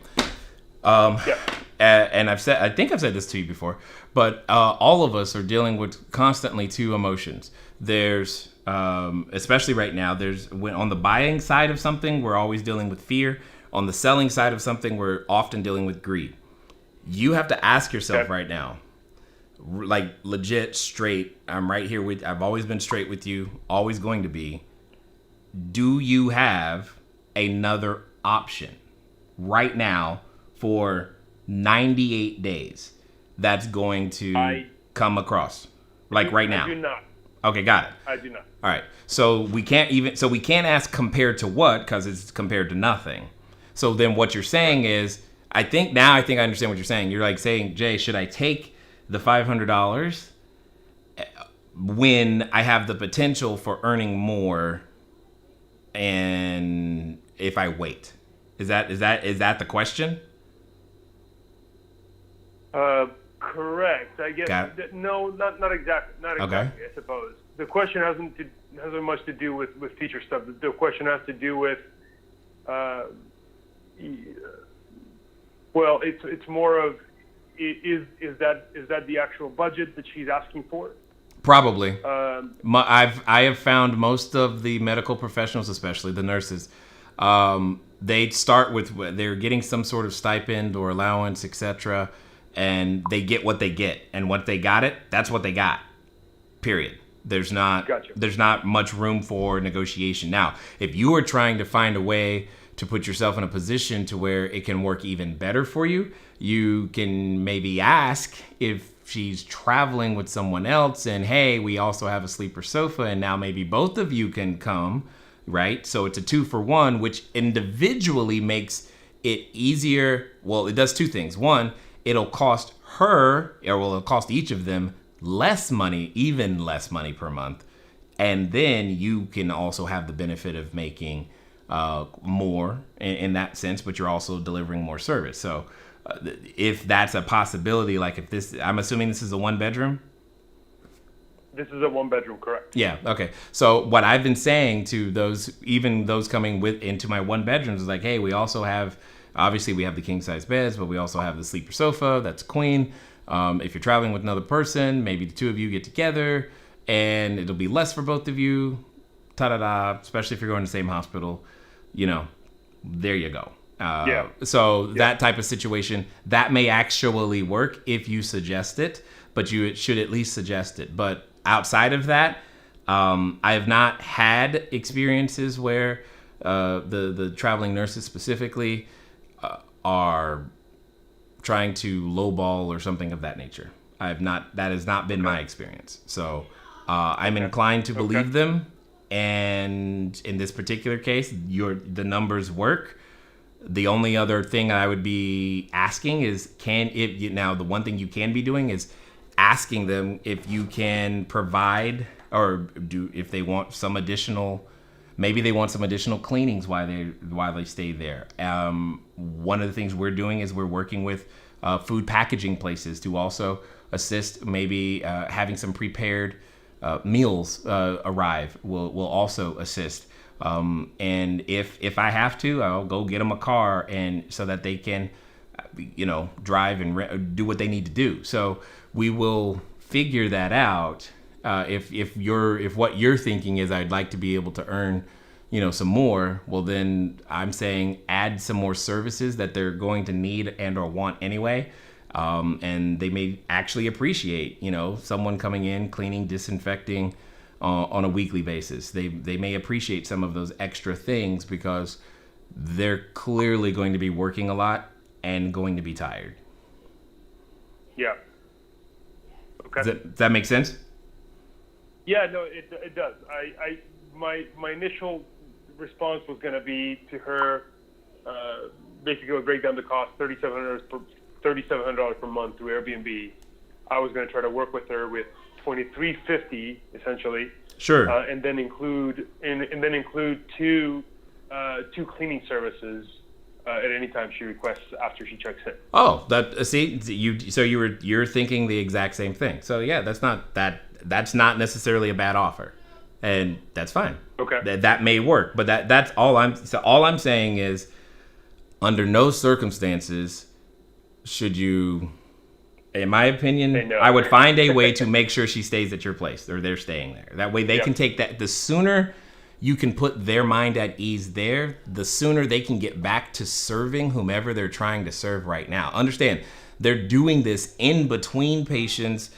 Yeah. And I think I've said this to you before, but all of us are dealing with constantly two emotions. There's, especially right now, when on the buying side of something, we're always dealing with fear. On the selling side of something, we're often dealing with greed. You have to ask yourself right now, like legit straight, I'm right here with, I've always been straight with you, always going to be. Do you have another option right now for 98 days that's going to come across? Like right now? I do not. Okay, got it. I do not. All right. So we can't ask compared to what, because it's compared to nothing. So then what you're saying is, I think I understand what you're saying. You're like saying, Jay, should I take the $500 when I have the potential for earning more, and if I wait? Is that the question? Correct. I guess no, not exactly. Not exactly. I suppose the question hasn't much to do with future stuff. The question has to do with, well, it's more of, is that the actual budget that she's asking for? Probably. I have found most of the medical professionals, especially the nurses, they start with, they're getting some sort of stipend or allowance, etc., and they get what they get, and what they got that's what they got. Period. There's not much room for negotiation. Now, if you are trying to find a way to put yourself in a position to where it can work even better for you, you can maybe ask if she's traveling with someone else, and hey, we also have a sleeper sofa, and now maybe both of you can come, right? So it's a 2-for-1, which individually makes it easier. Well, it does two things. One, it'll cost her, or it'll cost each of them less money, even less money per month. And then you can also have the benefit of making more in that sense, but you're also delivering more service. So if that's a possibility, like if this, I'm assuming this is a 1-bedroom? This is a 1-bedroom, correct? Yeah, okay. So what I've been saying to those, even those coming into my 1-bedrooms, is like, hey, we also have, obviously we have the king size beds, but we also have the sleeper sofa, that's queen. If you're traveling with another person, maybe the two of you get together and it'll be less for both of you, especially if you're going to the same hospital, there you go. That type of situation, that may actually work if you suggest it, but you should at least suggest it. But outside of that, I have not had experiences where the traveling nurses specifically are trying to lowball or something of that nature. That has not been my experience. So I'm inclined to believe them. And in this particular case, the numbers work. The only other thing I would be asking is, now the one thing you can be doing is asking them if you can provide, or if they want some additional Maybe they want some additional cleanings while they stay there. One of the things we're doing is we're working with food packaging places to also assist. Maybe having some prepared meals arrive will also assist. And if I have to, I'll go get them a car, and so that they can, drive and do what they need to do. So we will figure that out. If what you're thinking is I'd like to be able to earn, some more, well then I'm saying add some more services that they're going to need and or want anyway. And they may actually appreciate, someone coming in, cleaning, disinfecting on a weekly basis. They may appreciate some of those extra things because they're clearly going to be working a lot and going to be tired. Yeah. Okay. Does that make sense? Yeah, no, it does. My initial response was going to be to her, basically would break down the cost, $3,700 per month through Airbnb. I was going to try to work with her with $2,350 essentially. Sure. And then include two cleaning services at any time she requests after she checks in. Oh, you're thinking the exact same thing. So yeah, that's not necessarily a bad offer, and that's fine. Okay. That may work, but that's all I'm saying is, under no circumstances should you, in my opinion, no. I would find a way to make sure she stays at your place or they're staying there. That way they can take that. The sooner you can put their mind at ease there, the sooner they can get back to serving whomever they're trying to serve right now. Understand, they're doing this in between patients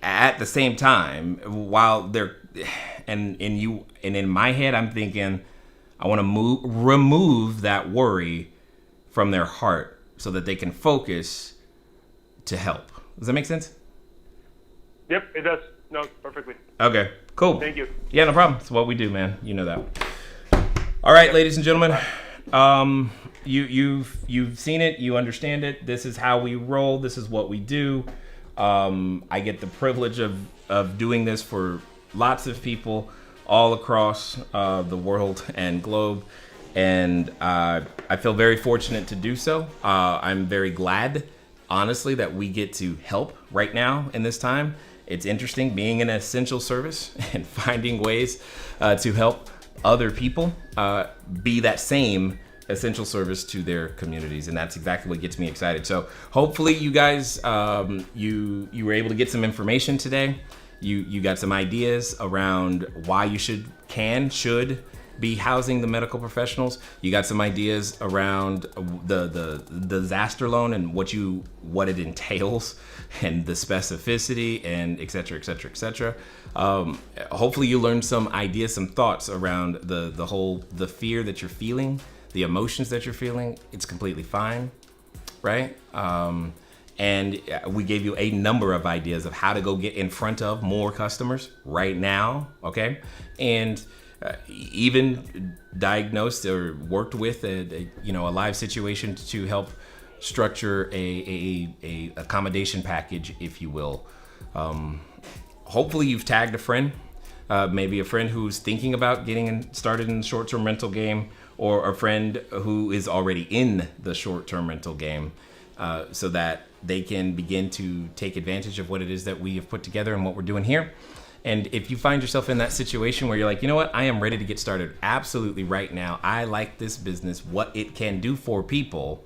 at the same time while they're, and in my head, I'm thinking, I want to remove that worry from their heart so that they can focus to help. Does that make sense? Yep, it does. No, perfectly. Okay, cool. Thank you. Yeah, no problem. It's what we do, man. You know that. All right, ladies and gentlemen. You've seen it. You understand it. This is how we roll. This is what we do. I get the privilege of doing this for lots of people all across the world and globe. And I feel very fortunate to do so. I'm very glad, honestly, that we get to help right now in this time. It's interesting being an essential service and finding ways to help other people be that same essential service to their communities, and that's exactly what gets me excited. So hopefully you guys you were able to get some information today. You got some ideas around why you should be housing the medical professionals. You got some ideas around the disaster loan and what it entails and the specificity and et cetera, et cetera, et cetera. Hopefully you learned some ideas, some thoughts around the fear that you're feeling, the emotions that you're feeling. It's completely fine, right? And we gave you a number of ideas of how to go get in front of more customers right now, okay? And even diagnosed or worked with a live situation to help structure a accommodation package, if you will. Hopefully you've tagged a friend, maybe a friend who's thinking about getting started in the short-term rental game, or a friend who is already in the short-term rental game, so that they can begin to take advantage of what it is that we have put together and what we're doing here. And if you find yourself in that situation where you're like, you know what, I am ready to get started absolutely right now, I like this business, what it can do for people,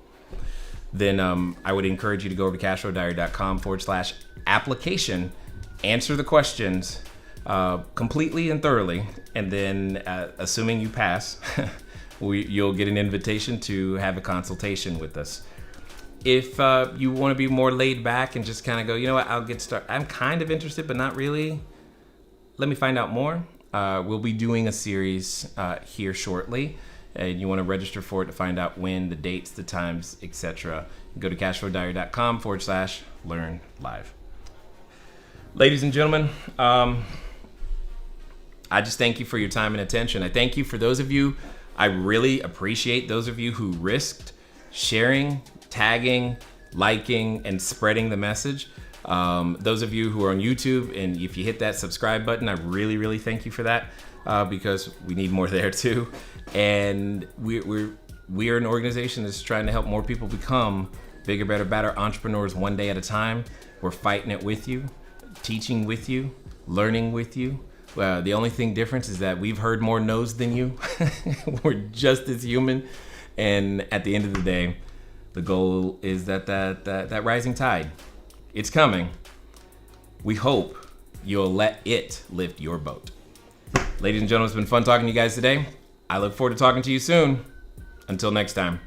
then I would encourage you to go over to CashFlowDiary.com/application, answer the questions completely and thoroughly, and then assuming you pass, you'll get an invitation to have a consultation with us. If you want to be more laid back and just kind of go, you know what, I'll get started, I'm kind of interested, but not really. Let me find out more. We'll be doing a series here shortly, and you want to register for it to find out when, the dates, the times, etc. Go to CashFlowDiary.com/learn live. Ladies and gentlemen, I just thank you for your time and attention. I thank you for those of you, I really appreciate those of you who risked sharing, tagging, liking, and spreading the message. Those of you who are on YouTube, and if you hit that subscribe button, I really, really thank you for that. because we need more there too. And we are an organization that's trying to help more people become bigger, better, better entrepreneurs one day at a time. We're fighting it with you, teaching with you, learning with you. The only thing difference is that we've heard more no's than you. We're just as human. And at the end of the day, the goal is that rising tide, it's coming. We hope you'll let it lift your boat. Ladies and gentlemen, it's been fun talking to you guys today. I look forward to talking to you soon. Until next time.